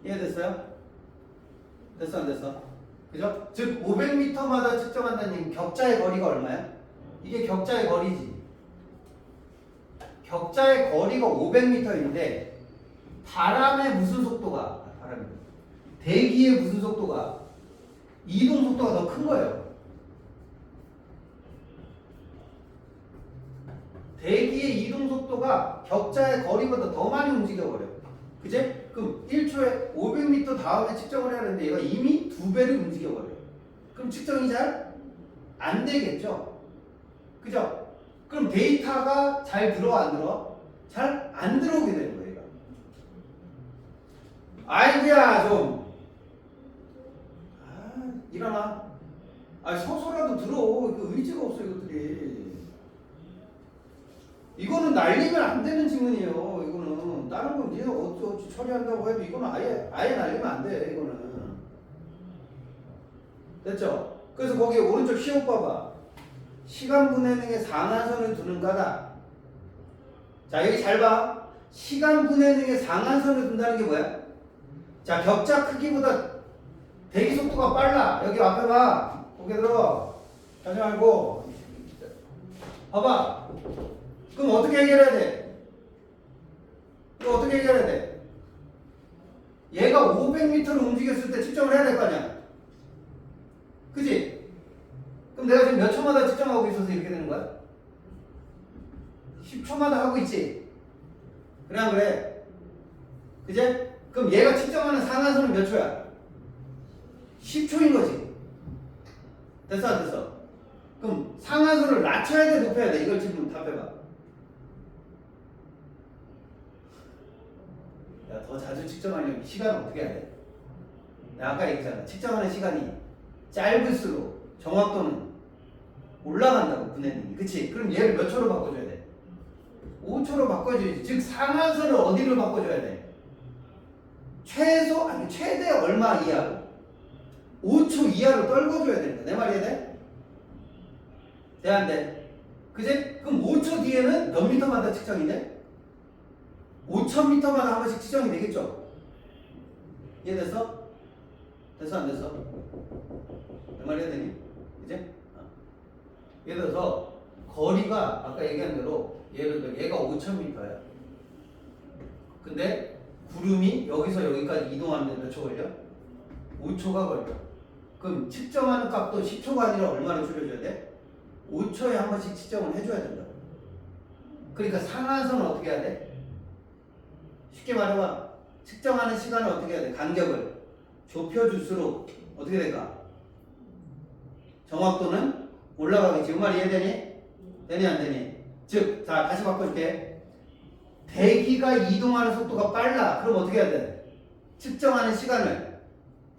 이해됐어요? 됐어 안 됐어? 그죠? 즉 500m마다 측정한다는 얘기는 격자의 거리가 얼마야? 이게 격자의 거리지. 격자의 거리가 500m인데 바람의 무슨 속도가? 대기의 무슨 속도가? 이동 속도가 더 큰 거예요. 대기의 이동 속도가 격자의 거리보다 더 많이 움직여버려요. 그제? 그럼 1초에 500m 다음에 측정을 해야 하는데 얘가 이미 2배를 움직여버려요. 그럼 측정이 잘 안 되겠죠? 그죠? 그럼 데이터가 잘 들어와 안 들어와? 잘 안 들어오게 되는 거예요. 얘가. 아이고야 좀 일어나. 서서라도 들어. 그 의지가 없어 이것들이. 이거는 날리면 안 되는 질문이에요. 이거는 다른 건 네가 어찌 처리한다고 해도 이거는 아예 날리면 안 돼. 이거는 됐죠? 그래서 거기 오른쪽 시험 봐봐. 시간분해 능의 상한선을 두는 까다. 자 여기 잘 봐. 시간분해 능의 상한선을 둔다는 게 뭐야? 자 격자 크기보다 대기 속도가 빨라. 여기 앞에 봐. 고개 들어. 하지 말고. 봐봐. 그럼 어떻게 해결해야 돼? 이거 어떻게 해결해야 돼? 얘가 500m를 움직였을 때 측정을 해야 될 거 아니야? 그지? 그럼 내가 지금 몇 초마다 측정하고 있어서 이렇게 되는 거야? 10초마다 하고 있지? 그래 안 그래? 그지? 그럼 얘가 측정하는 상한선은 몇 초야? 10초인 거지. 됐어 안 됐어? 그럼 상한선을 낮춰야 돼 높여야 돼? 이걸 지금 답해봐. 야, 더 자주 측정하려면 시간을 어떻게 해야 돼? 내가 아까 얘기했잖아. 측정하는 시간이 짧을수록 정확도는 올라간다고 분해능이. 그치? 그럼 얘를 몇 초로 바꿔줘야 돼? 5초로 바꿔줘야지. 즉 상한선을 어디로 바꿔줘야 돼? 최대 얼마 이하로? 5초 이하로 떨궈줘야 되는 거야. 내 말이 돼? 돼 안 돼? 그지? 그럼 5초 뒤에는 몇 미터마다 측정이 돼? 5000m마다 한 번씩 측정이 되겠죠? 이해됐어? 됐어 안 됐어? 내 말이 해야 되니? 그지? 예를 들어서 거리가 아까 얘기한 대로 예를 들어 얘가 5000m야. 근데 구름이 여기서 여기까지 이동하는데 몇 초 걸려? 5초가 걸려. 그럼 측정하는 값도 10초가 아니라 얼마를 줄여줘야 돼? 5초에 한 번씩 측정을 해줘야 된다. 그러니까 상한선은 어떻게 해야 돼? 쉽게 말해봐. 측정하는 시간을 어떻게 해야 돼? 간격을 좁혀줄수록 어떻게 될까? 정확도는 올라가겠지. 이 말 이해되니? 되니 안 되니? 즉, 자 다시 바꿔줄게. 대기가 이동하는 속도가 빨라. 그럼 어떻게 해야 돼? 측정하는 시간을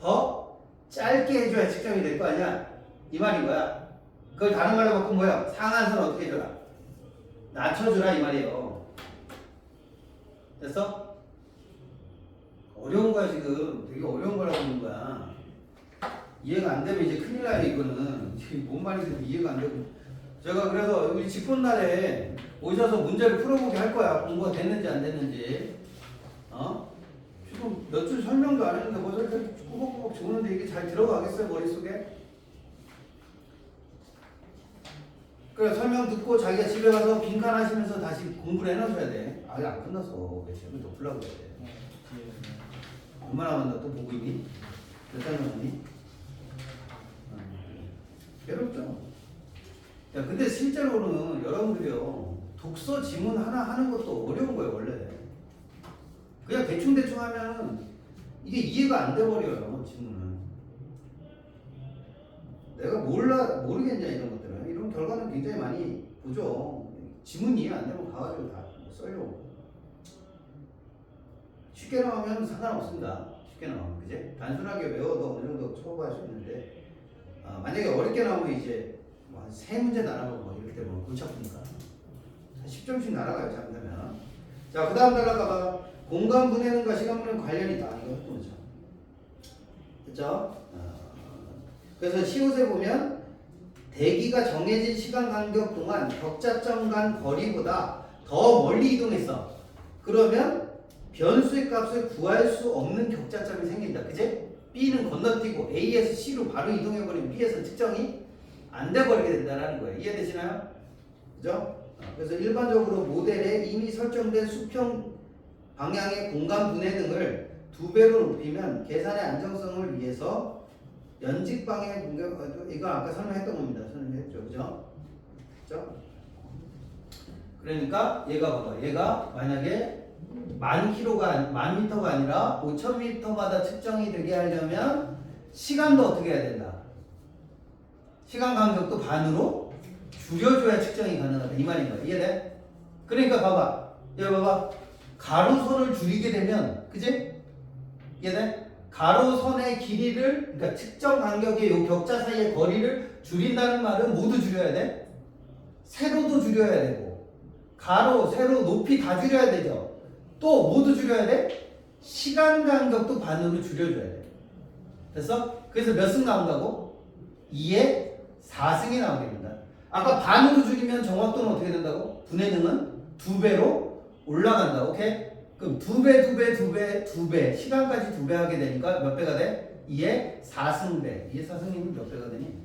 더 짧게 해줘야 측정이 될 거 아니야? 이 말인 거야. 그걸 다른 말로 바꾸면 뭐야? 상한선 어떻게 해줘라? 낮춰주라 이 말이에요. 됐어? 어려운 거야 지금. 되게 어려운 거라고 하는 거야. 이해가 안 되면 이제 큰일 나요 이거는. 지금 뭔 말인지 이해가 안 되고. 제가 그래서 우리 직분날에 오셔서 문제를 풀어보게 할 거야. 공부가 됐는지 안 됐는지. 지금 몇 줄 설명도 안 했는데 뭐 저렇게 꾸벅꾸벅 적는데 이게 잘 들어가겠어요 머릿속에? 그래 설명 듣고 자기가 집에 가서 빈칸 하시면서 다시 공부를 해놔줘야 돼. 아직 안 끝났어. 시험을 더 풀라고 해야 돼. 얼마 남았나 또 보고 있니? 몇 달 남았니? 괴롭죠. 야 근데 실제로는 여러분들이요 독서 지문 하나 하는 것도 어려운 거예요 원래. 그냥 대충 하면은 이게 이해가 안 돼버려요 지문은. 내가 모르겠냐 이런 것들은. 이런 결과는 굉장히 많이 보죠. 지문 이해 안 되면 가가지고 다 써요. 쉽게 나오면 상관없습니다. 쉽게 나오면 그제? 단순하게 외워도 어느 정도 초보할 수 있는데 만약에 어렵게 나오면 이제 뭐 한 3문제 날아가고 뭐 이렇게 되면 골치 아프니까 한 10점씩 날아가요 잘못하면. 자, 그 다음 날아가봐. 공간 분해능과 시간 분해는 관련이 있다. 이거 했죠. 그죠? 그래서 시옷에 보면 대기가 정해진 시간 간격 동안 격자점 간 거리보다 더 멀리 이동했어. 그러면 변수의 값을 구할 수 없는 격자점이 생긴다. 그지? B는 건너뛰고 A에서 C로 바로 이동해버리면 B에서 측정이 안 돼버리게 된다는 거예요. 이해되시나요? 그죠? 그래서 일반적으로 모델에 이미 설정된 수평 방향의 공간 분해 등을 2배로 높이면 계산의 안정성을 위해서 연직 방향의 공간, 이거 아까 설명했던 겁니다. 설명했죠. 그죠? 그죠? 그러니까 얘가 봐봐. 얘가 만약에 10,000미터가 아니라 5,000미터마다 측정이 되게 하려면 시간도 어떻게 해야 된다? 시간 간격도 반으로 줄여줘야 측정이 가능하다. 이 말인 거야. 이해돼? 그러니까 봐봐. 얘 봐봐. 가로선을 줄이게 되면, 그지? 이해돼? 가로선의 길이를, 그러니까 측정 간격의 요 격자 사이의 거리를 줄인다는 말은 모두 줄여야 돼. 세로도 줄여야 되고, 가로, 세로, 높이 다 줄여야 되죠. 또 모두 줄여야 돼? 시간 간격도 반으로 줄여줘야 돼. 됐어? 그래서 몇 승 나온다고? 2에 4승이 나오게 된다. 아까 반으로 줄이면 정확도는 어떻게 된다고? 분해능은 2배로 올라간다. 오케이? 그럼 2배 시간까지 2배 하게 되니까 몇 배가 돼? 2에 4승배. 2에 4승이면 몇 배가 되니?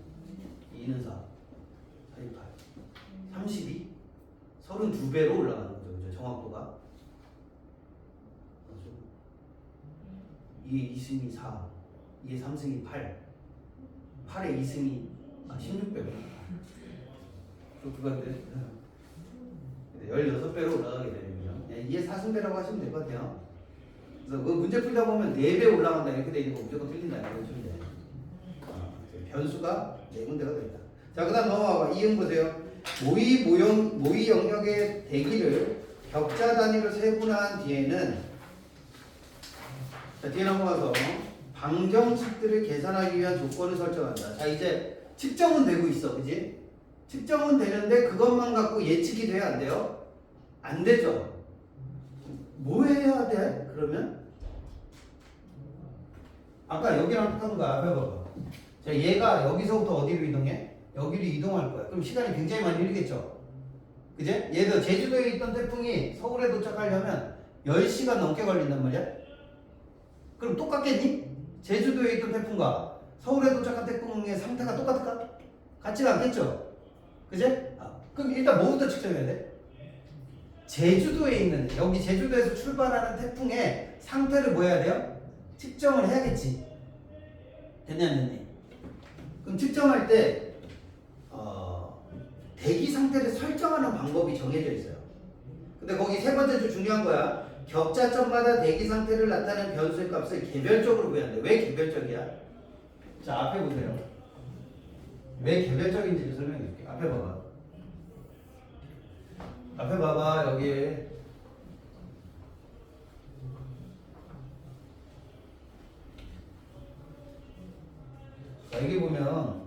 2는 4, 4이 8, 32? 32배로 올라가는 거죠. 그죠? 정확도가. 2에 2승이 4, 2에 3승이 8, 8에 2승이 16배로. 그건데 16배로 올라가게 되는군요. 2에 4승배라고 하시면 될 것 같아요. 그래서 그 문제 풀다 보면 4배 올라간다 이렇게 돼 있는 거 무조건 틀린다 이렇게 보시면 돼요. 변수가 4군데가 되있다. 자, 그 다음 넘어가봐. 이응 보세요. 모의 영역의 대기를 격자 단위로 세분화한 뒤에는, 자, 뒤에 넘어가서 방정식들을 계산하기 위한 조건을 설정한다. 자, 이제 측정은 되고 있어. 그지? 측정은 되는데 그것만 갖고 예측이 돼야 안 돼요? 안 되죠. 뭐 해야 돼? 그러면 아까 여기랑 똑같은 거 앞에 봐봐. 자, 얘가 여기서부터 어디로 이동해? 여기로 이동할 거야. 그럼 시간이 굉장히 많이 흐르겠죠. 그제? 얘도 제주도에 있던 태풍이 서울에 도착하려면 10시간 넘게 걸린단 말이야. 그럼 똑같겠니? 제주도에 있던 태풍과 서울에 도착한 태풍의 상태가 똑같을까? 같지가 않겠죠. 그제? 그럼 일단 뭐부터 측정해야 돼? 제주도에 있는, 여기 제주도에서 출발하는 태풍의 상태를 뭐 해야 돼요? 측정을 해야겠지. 됐냐 안 됐니? 그럼 측정할 때 대기 상태를 설정하는 방법이 정해져 있어요. 근데 거기 세 번째 좀 중요한 거야. 격자점마다 대기 상태를 나타내는 변수의 값을 개별적으로 구해야 돼. 왜 개별적이야? 자, 앞에 보세요. 왜 개별적인지를 설명해 줄게. 앞에 봐봐. 앞에 봐봐. 여기에 자, 여기 보면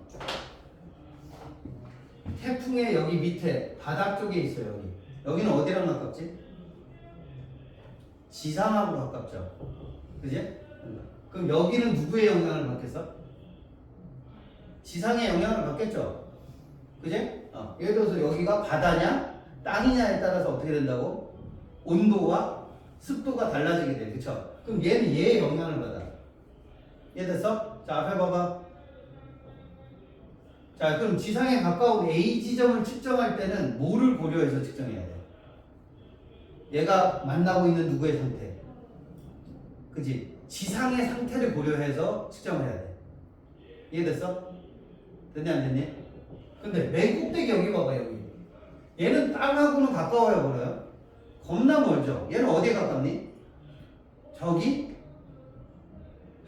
태풍의 여기 밑에 바닥 쪽에 있어요. 여기. 여기는 어디랑 가깝지? 지상하고 가깝죠. 그지? 그럼 여기는 누구의 영향을 받겠어? 지상의 영향을 받겠죠. 그지? 예를 들어서 여기가 바다냐 땅이냐에 따라서 어떻게 된다고? 온도와 습도가 달라지게 돼. 그쵸? 그럼 얘는 얘의 영향을 받아. 이해됐어? 자, 앞에 봐봐. 자, 그럼 지상에 가까운 A 지점을 측정할 때는 뭐를 고려해서 측정해야 돼? 얘가 만나고 있는 누구의 상태? 그지? 지상의 상태를 고려해서 측정을 해야 돼. 이해됐어? 됐냐 안 됐니? 근데 맨 꼭대기 여기 봐봐. 여기 얘는 땅하고는 가까워요, 멀어요? 겁나 멀죠? 얘는 어디에 가깝니? 저기?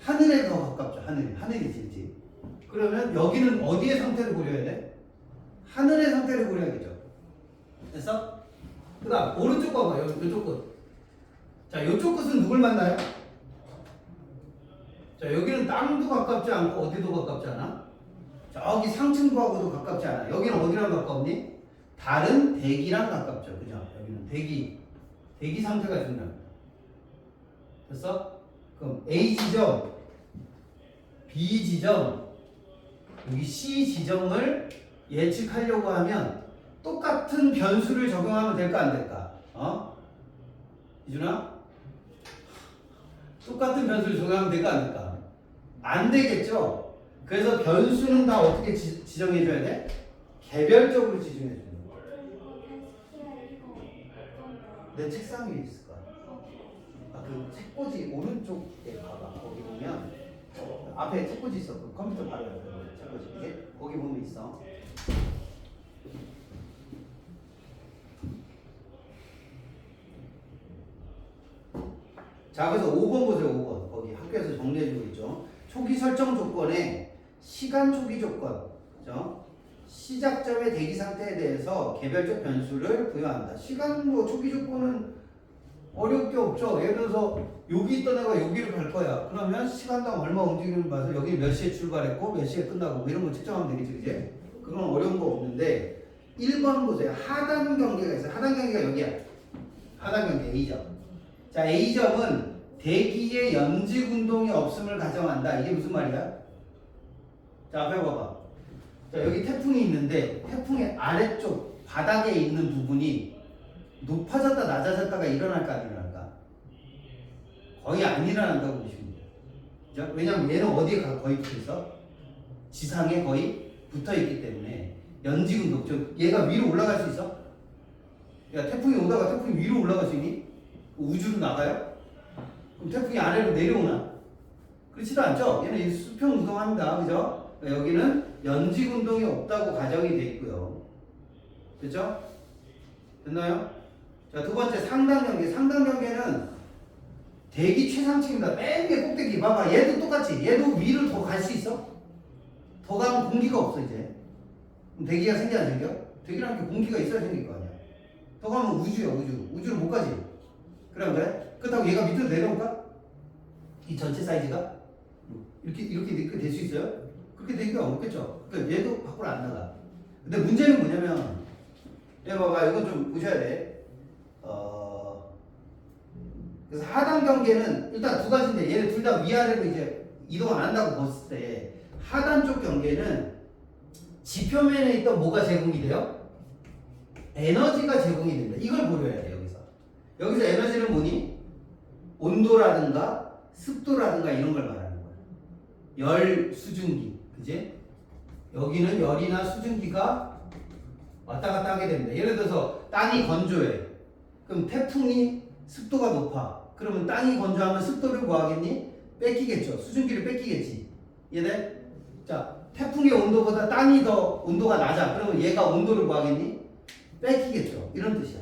하늘에 더 가깝죠, 하늘이 질지. 그러면 여기는 어디의 상태를 고려해야 돼? 하늘의 상태를 고려해야겠죠. 됐어? 그 다음, 오른쪽 봐봐, 요쪽 끝. 자, 요쪽 끝은 누굴 만나요? 자, 여기는 땅도 가깝지 않고 어디도 가깝지 않아? 저기 상층부하고도 가깝지 않아. 여기는 어디랑 가깝니? 다른 대기랑 가깝죠. 그죠? 여기는 대기 상태가 중요합니다. 됐어? 그럼 A 지점, B 지점, 여기 C 지점을 예측하려고 하면 똑같은 변수를 적용하면 될까 안 될까? 이준아? 똑같은 변수를 적용하면 될까 안 될까? 안 되겠죠? 그래서 변수는 다 어떻게 지정해줘야 돼? 개별적으로 지정해줘야 돼. 내 책상 위에 있을 거야. 그 책꽂이 오른쪽에 봐봐. 거기 보면 앞에 책꽂이 있어. 그 컴퓨터 바로 옆에 책꽂이. 이게 거기 보면 있어. 자, 그래서 5번 보세요. 5번. 거기 학교에서 정리해주고 있죠. 초기 설정 조건에 시간 초기 조건, 그죠? 시작점의 대기 상태에 대해서 개별적 변수를 부여한다. 시간 뭐 초기 조건은 어려울 게 없죠. 예를 들어서 여기 있던 애가 여기를 갈 거야. 그러면 시간당 얼마 움직이는 봐서 여기 몇 시에 출발했고 몇 시에 끝나고 뭐 이런 거 측정하면 되겠지, 그지? 그건 어려운 거 없는데 1번 보세요. 하단 경계가 있어요. 하단 경계가 여기야. 하단 경계 A점. 자, A점은 대기의 연직 운동이 없음을 가정한다. 이게 무슨 말이야? 자, 앞에 봐봐. 자, 여기 태풍이 있는데 태풍의 아래쪽 바닥에 있는 부분이 높아졌다 낮아졌다가 일어날까 안 일어날까? 거의 안 일어난다고 보시면 돼요. 그죠? 왜냐면 얘는 어디에 거의 붙어 있어? 지상에 거의 붙어 있기 때문에 연직 운동. 얘가 위로 올라갈 수 있어? 야, 태풍이 오다가 태풍이 위로 올라갈 수 있니? 우주로 나가요? 그럼 태풍이 아래로 내려오나? 그렇지도 않죠? 얘는 수평 운동합니다. 그죠? 그러니까 여기는 연직 운동이 없다고 가정이 돼 있고요. 됐죠? 됐나요? 자, 두 번째 상단 경계. 상단 경계는 대기 최상층입니다. 맨 위에 꼭대기. 봐봐. 얘도 똑같이. 얘도 위로 더 갈 수 있어? 더 가면 공기가 없어, 이제. 그럼 대기가 생겨 안 생겨? 대기라는 게 공기가 있어야 생길 거 아니야. 더 가면 우주야, 우주. 우주로 못 가지. 그래? 그렇다고 얘가 밑으로 내려올까? 이 전체 사이즈가? 이렇게 될 수 있어요? 그렇게 되기가 어렵겠죠. 그러니까 얘도 밖으로 안 나가. 근데 문제는 뭐냐면, 얘 봐봐, 이건 좀 보셔야 돼. 그래서 하단 경계는 일단 두 가지인데, 얘는 둘 다 위아래로 이제 이동 안 한다고 봤을 때, 하단 쪽 경계는 지표면에 있던 뭐가 제공이 돼요? 에너지가 제공이 된다. 이걸 고려해야 돼, 여기서. 여기서 에너지는 뭐니? 온도라든가 습도라든가 이런 걸 말하는 거야. 열 수증기, 그지? 여기는 열이나 수증기가 왔다 갔다 하게 됩니다. 예를 들어서 땅이 건조해. 그럼 태풍이 습도가 높아. 그러면 땅이 건조하면 습도를 뭐 하겠니? 뺏기겠죠. 수증기를 뺏기겠지. 이해돼? 자, 태풍의 온도보다 땅이 더 온도가 낮아. 그러면 얘가 온도를 뭐 하겠니? 뺏기겠죠. 이런 뜻이야.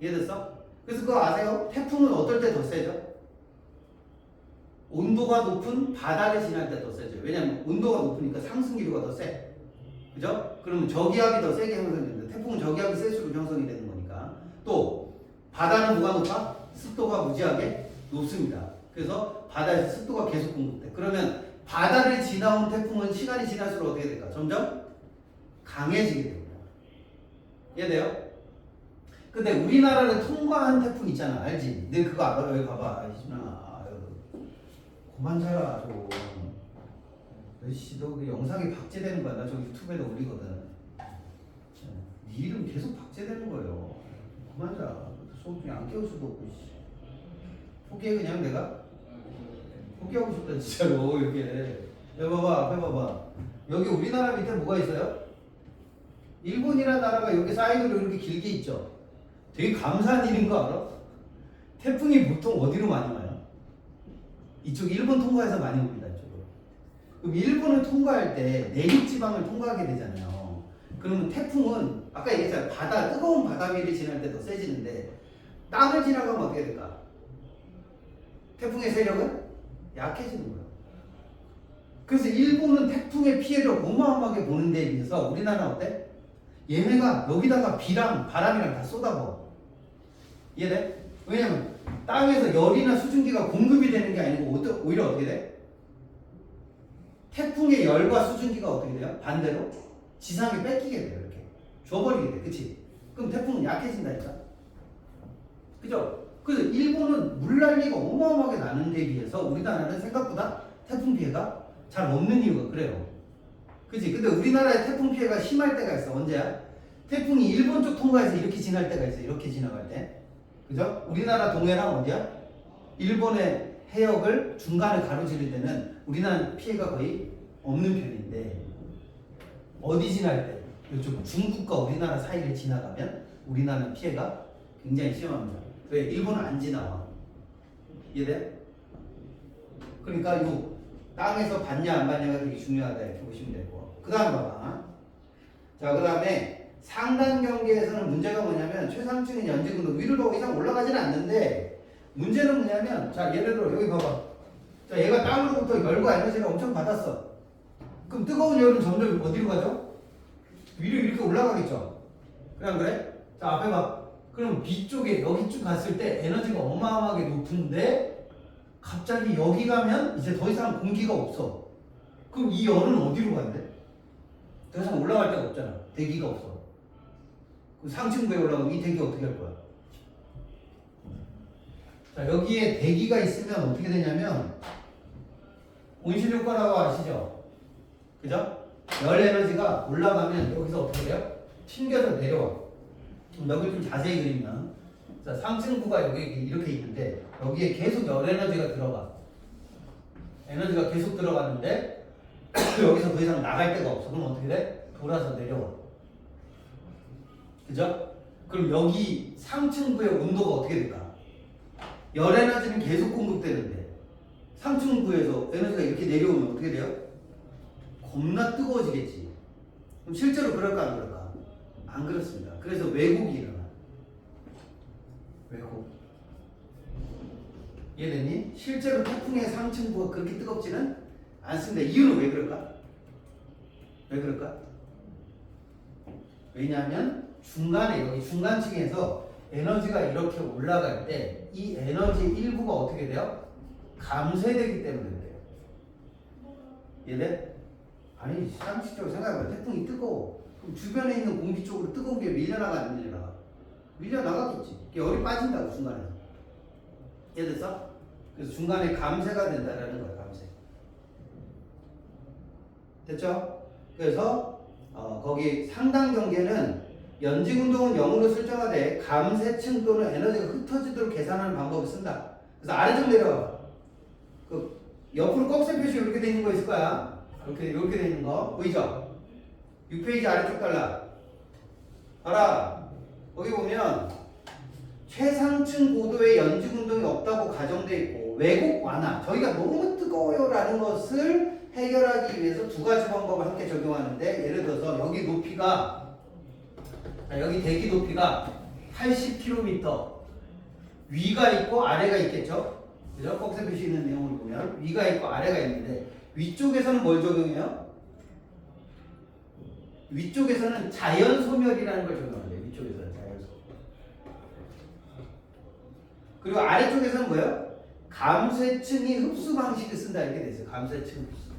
이해됐어? 그래서 그거 아세요? 태풍은 어떨 때 더 세죠? 온도가 높은 바다를 지날 때 더 세죠. 왜냐면 온도가 높으니까 상승기류가 더 세. 그죠? 그러면 저기압이 더 세게 형성되는데 태풍은 저기압이 세수록 형성이 되는 거니까. 또 바다는 뭐가 높아? 습도가 무지하게 높습니다. 그래서 바다에서 습도가 계속 공급돼. 그러면 바다를 지나온 태풍은 시간이 지날수록 어떻게 될까? 점점 강해지게 됩니다. 이해돼요? 근데 우리나라를 통과한 태풍 있잖아. 알지? 너 그거 알아? 여기 봐봐. 이준아. 그만 자라 좀. 너씨 너 그 영상이 박제되는 거야. 나 저 유튜브에다 올리거든. 네 이름 계속 박제되는 거예요. 그만 자. 수업 중에 안 깨울 수도 없고. 포기해 그냥 내가? 포기하고 싶다 진짜로 이렇게. 여기 봐봐. 앞에 봐봐. 여기 우리나라 밑에 뭐가 있어요? 일본이라는 나라가 여기 사이드로 이렇게 길게 있죠. 되게 감사한 일인 거 알아? 태풍이 보통 어디로 많이 와요? 이쪽 일본 통과해서 많이 옵니다. 이쪽으로. 그럼 일본을 통과할 때 내륙 지방을 통과하게 되잖아요. 그러면 태풍은 아까 얘기했잖아요. 바다, 뜨거운 바다 위를 지날 때 더 세지는데 땅을 지나가면 어떻게 될까? 태풍의 세력은 약해지는 거예요. 그래서 일본은 태풍의 피해를 어마어마하게 보는 데에 비해서 우리나라는 어때? 얘네가 여기다가 비랑 바람이랑 다 쏟아부어. 이해돼? 왜냐면 땅에서 열이나 수증기가 공급이 되는 게 아니고 오히려 어떻게 돼? 태풍의 열과 수증기가 어떻게 돼요? 반대로 지상에 뺏기게 돼요. 이렇게 줘버리게 돼. 그치? 그럼 태풍은 약해진다니까. 그죠? 그래서 일본은 물난리가 어마어마하게 나는 데 비해서 우리나라는 생각보다 태풍 피해가 잘 없는 이유가 그래요. 그치? 근데 우리나라의 태풍 피해가 심할 때가 있어. 언제야? 태풍이 일본 쪽 통과해서 이렇게 지날 때가 있어. 이렇게 지나갈 때. 그죠? 우리나라 동해랑 어디야? 일본의 해역을 중간에 가로지를 때는 우리나라는 피해가 거의 없는 편인데 어디 지날 때? 이쪽 중국과 우리나라 사이를 지나가면 우리나라는 피해가 굉장히 심합니다. 왜? 일본은 안 지나와. 이해돼? 그러니까 요 땅에서 받냐 안 받냐가 되게 중요하다 이렇게 보시면 되고. 그 다음 봐봐. 자, 그 다음에 상단 경계에서는 문제가 뭐냐면 최상층인 연지근도 위로 더 이상 올라가지는 않는데 문제는 뭐냐면 자 예를 들어 여기 봐봐. 자 얘가 땅으로부터 열과 에너지를 엄청 받았어. 그럼 뜨거운 열은 점점 어디로 가죠? 위로 이렇게 올라가겠죠. 그래 안 그래? 자 앞에 봐. 그럼 B쪽에 여기쯤 갔을 때 에너지가 어마어마하게 높은데 갑자기 여기 가면 이제 더 이상 공기가 없어. 그럼 이 열은 어디로 간대? 더 이상 올라갈 데가 없잖아. 대기가 없어. 그 상층부에 올라가면 이 대기 어떻게 할 거야? 자 여기에 대기가 있으면 어떻게 되냐면 온실효과라고 아시죠? 그죠? 열 에너지가 올라가면 여기서 어떻게 돼요? 튕겨서 내려와. 여기 좀 자세히 그리면 자, 상층부가 여기 이렇게 있는데 여기에 계속 열 에너지가 들어가. 에너지가 계속 들어가는데 여기서 더 이상 나갈 데가 없어. 그럼 어떻게 돼? 돌아서 내려와. 그죠? 그럼 여기 상층부의 온도가 어떻게 될까? 열 에너지는 계속 공급되는데 상층부에서 에너지가 이렇게 내려오면 어떻게 돼요? 겁나 뜨거워지겠지. 그럼 실제로 그럴까 안 그럴까? 안 그렇습니다. 그래서 왜곡이 일어나. 왜곡. 이해되니? 실제로 태풍의 상층부가 그렇게 뜨겁지는 않습니다. 이유는 왜 그럴까? 왜 그럴까? 왜냐하면 중간에 여기 중간층에서 에너지가 이렇게 올라갈 때 이 에너지 일부가 어떻게 돼요? 감쇄되기 때문에 그래요. 이해돼? 아니 상식적으로 생각해봐. 태풍이 뜨거워. 그럼 주변에 있는 공기 쪽으로 뜨거운 게 밀려나가 안 밀려나가? 밀려나가겠지. 열이 빠진다고 중간에. 이해됐어? 그래서 중간에 감쇄가 된다라는 거야. 감쇄. 됐죠? 그래서 거기 상단 경계는 연지운동은 0으로 설정하되 감쇄층 또는 에너지가 흩어지도록 계산하는 방법을 쓴다. 그래서 아래 좀 내려와. 그 옆으로 꺽쇠 표시 이렇게 돼 있는 거 있을 거야. 이렇게 돼 있는 거 보이죠? 6페이지 아래쪽 달라. 봐라. 거기 보면 최상층 고도의 연지운동이 없다고 가정돼 있고 왜곡 완화. 저희가 너무 뜨거워요라는 것을 해결하기 위해서 두 가지 방법을 함께 적용하는데 예를 들어서 여기 높이가 여기 대기 높이가 80km 위가 있고 아래가 있겠죠? 그죠? 꺽쇠 표시 있는 내용을 보면 위가 있고 아래가 있는데 위쪽에서는 뭘 적용해요? 위쪽에서는 자연 소멸이라는 걸 적용하는데 위쪽에서는 자연 소멸. 그리고 아래쪽에서는 뭐예요? 감쇄층이 흡수 방식을 쓴다 이렇게 돼 있어요. 감쇄층 흡수.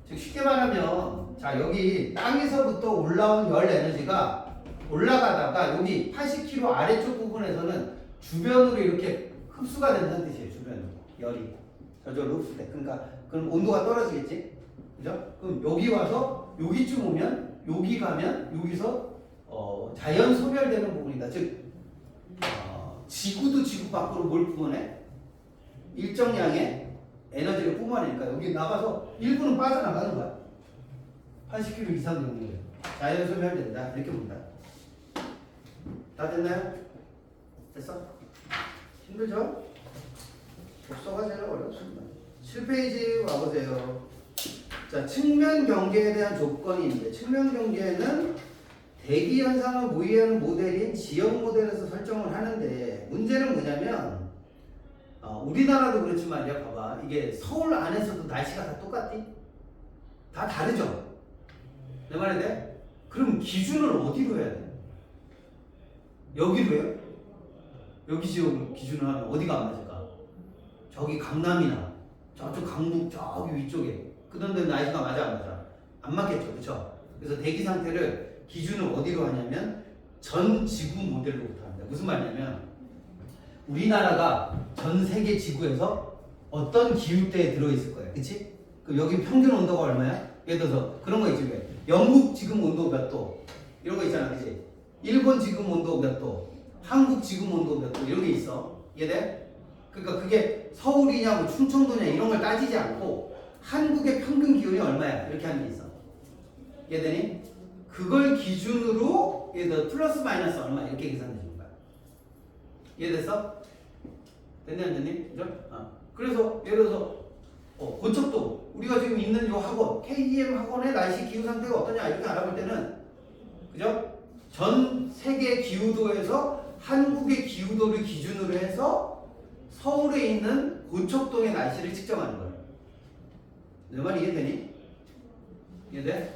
즉 쉽게 말하면 자 여기 땅에서부터 올라온 열 에너지가 올라가다가 여기 80km 아래쪽 부분에서는 주변으로 이렇게 흡수가 된다는 뜻이에요. 주변으로 열이 저절로 흡수돼. 그러니까 그럼 온도가 떨어지겠지, 그죠? 그럼 여기 와서 여기쯤 오면 여기 가면 여기서 자연 소멸되는 부분이다. 즉 지구도 지구 밖으로 뭘 뿜어내? 일정량의 에너지를 뿜어내니까 여기 나가서 일부는 빠져나가는 거야. 80km 이상 정도 자연 소멸된다 이렇게 본다. 다 됐나요? 됐어? 힘들죠? 독서가 제일 어렵습니다. 7페이지 와보세요. 자, 측면 경계에 대한 조건이 있는데 측면 경계는 대기 현상을 모의하는 모델인 지역 모델에서 설정을 하는데 문제는 뭐냐면 우리나라도 그렇지만 말이야 봐봐 이게 서울 안에서도 날씨가 다 똑같지? 다 다르죠? 내 말이 돼? 그럼 기준을 어디로 해야 돼? 여기로 해요? 여기 지역 기준을 하면 어디가 안 맞을까? 저기 강남이나 저쪽 강북 저기 위쪽에 그런 데는 날씨가 맞아 안 맞아? 안 맞겠죠 그쵸? 그래서 대기 상태를 기준을 어디로 하냐면 전 지구 모델로부터 합니다. 무슨 말이냐면 우리나라가 전 세계 지구에서 어떤 기후대에 들어있을 거예요. 그치? 그럼 여기 평균 온도가 얼마야? 예를 들어서 그런 거 있지 왜? 영국 지금 온도 몇 도? 이런 거 있잖아. 그치? 일본 지금 온도 몇 도? 한국 지금 온도 몇 도? 이런 게 있어. 이해돼? 그러니까 그게 서울이냐 뭐 충청도냐 이런 걸 따지지 않고 한국의 평균 기온이 얼마야? 이렇게 하는 게 있어. 이해되니? 그걸 기준으로 예를 들어 플러스 마이너스 얼마 이렇게 계산해 주는 거야. 이해됐어? 됐냐 안 됐니? 그죠? 그래서 예를 들어서 고척도 우리가 지금 있는 요 학원 KEM 학원의 날씨 기후 상태가 어떠냐 이렇게 알아볼 때는 그죠? 전 세계 기후도에서 한국의 기후도를 기준으로 해서 서울에 있는 고척동의 날씨를 측정하는 거예요. 내 말이 이해되니? 이해돼?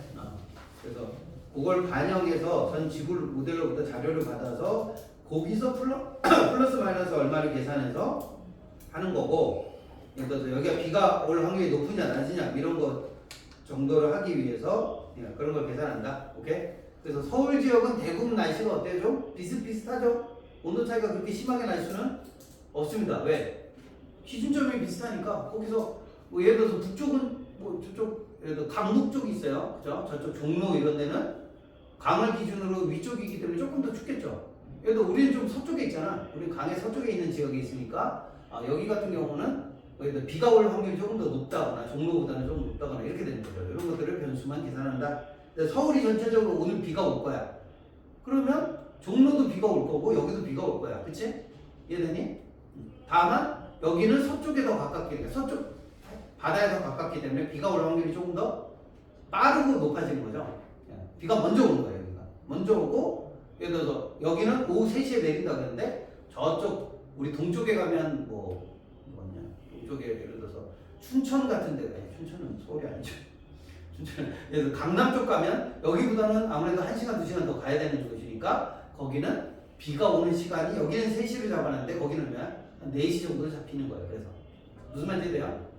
그래서 그걸 반영해서 전 지구 모델로부터 자료를 받아서 거기서 플러스 마이너스 얼마를 계산해서 하는 거고 그래서 여기가 비가 올 확률이 높으냐 낮으냐 이런 거 정도를 하기 위해서 그런 걸 계산한다. 오케이? 그래서 서울 지역은 대부분 날씨가 어때요? 좀 비슷비슷하죠? 온도 차이가 그렇게 심하게 날 수는 없습니다. 왜? 기준점이 비슷하니까 거기서 뭐 예를 들어서 북쪽은 뭐 저쪽 예를 들어 강북 쪽이 있어요. 그죠? 저쪽 종로 이런 데는 강을 기준으로 위쪽이기 때문에 조금 더 춥겠죠. 예를 들어 우리는 좀 서쪽에 있잖아. 우리 강의 서쪽에 있는 지역에 있으니까 여기 같은 경우는 예를 들어 비가 올 확률이 조금 더 높다거나 종로보다는 좀 높다거나 이렇게 되는 거죠. 이런 것들을 변수만 계산한다. 서울이 전체적으로 오늘 비가 올 거야. 그러면 종로도 비가 올 거고 여기도 비가 올 거야. 그치? 이해되니? 다만 여기는 서쪽에 더 가깝게 그러니까 서쪽 바다에 더 가깝기 때문에 비가 올 확률이 조금 더 빠르고 높아지는 거죠. 비가 먼저 오는 거예요. 여기가 먼저 오고 예를 들어서 여기는 오후 3시에 내린다 그랬는데 저쪽 우리 동쪽에 가면 뭐냐 동쪽에 예를 들어서 춘천 같은 데가 춘천은 서울이 아니죠. 춘천 예를 들어 강남 쪽 가면 여기보다는 아무래도 1시간 2시간 더 가야 되는 곳이니까 거기는 비가 오는 시간이 여기는 3시를 잡아놨는데 거기는 한 4시 정도 잡히는 거예요. 그래서 무슨 말인지 돼요?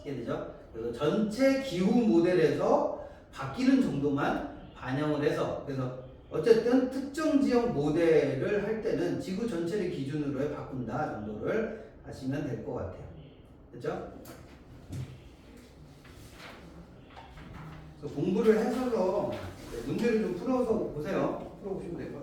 이해되죠? 그래서 전체 기후 모델에서 바뀌는 정도만 반영을 해서 그래서 어쨌든 특정 지역 모델을 할 때는 지구 전체를 기준으로 해 바꾼다 정도를 하시면 될 것 같아요. 됐죠? 그래서 공부를 해서 문제를 좀 풀어서 보세요. 풀어보시면 돼요.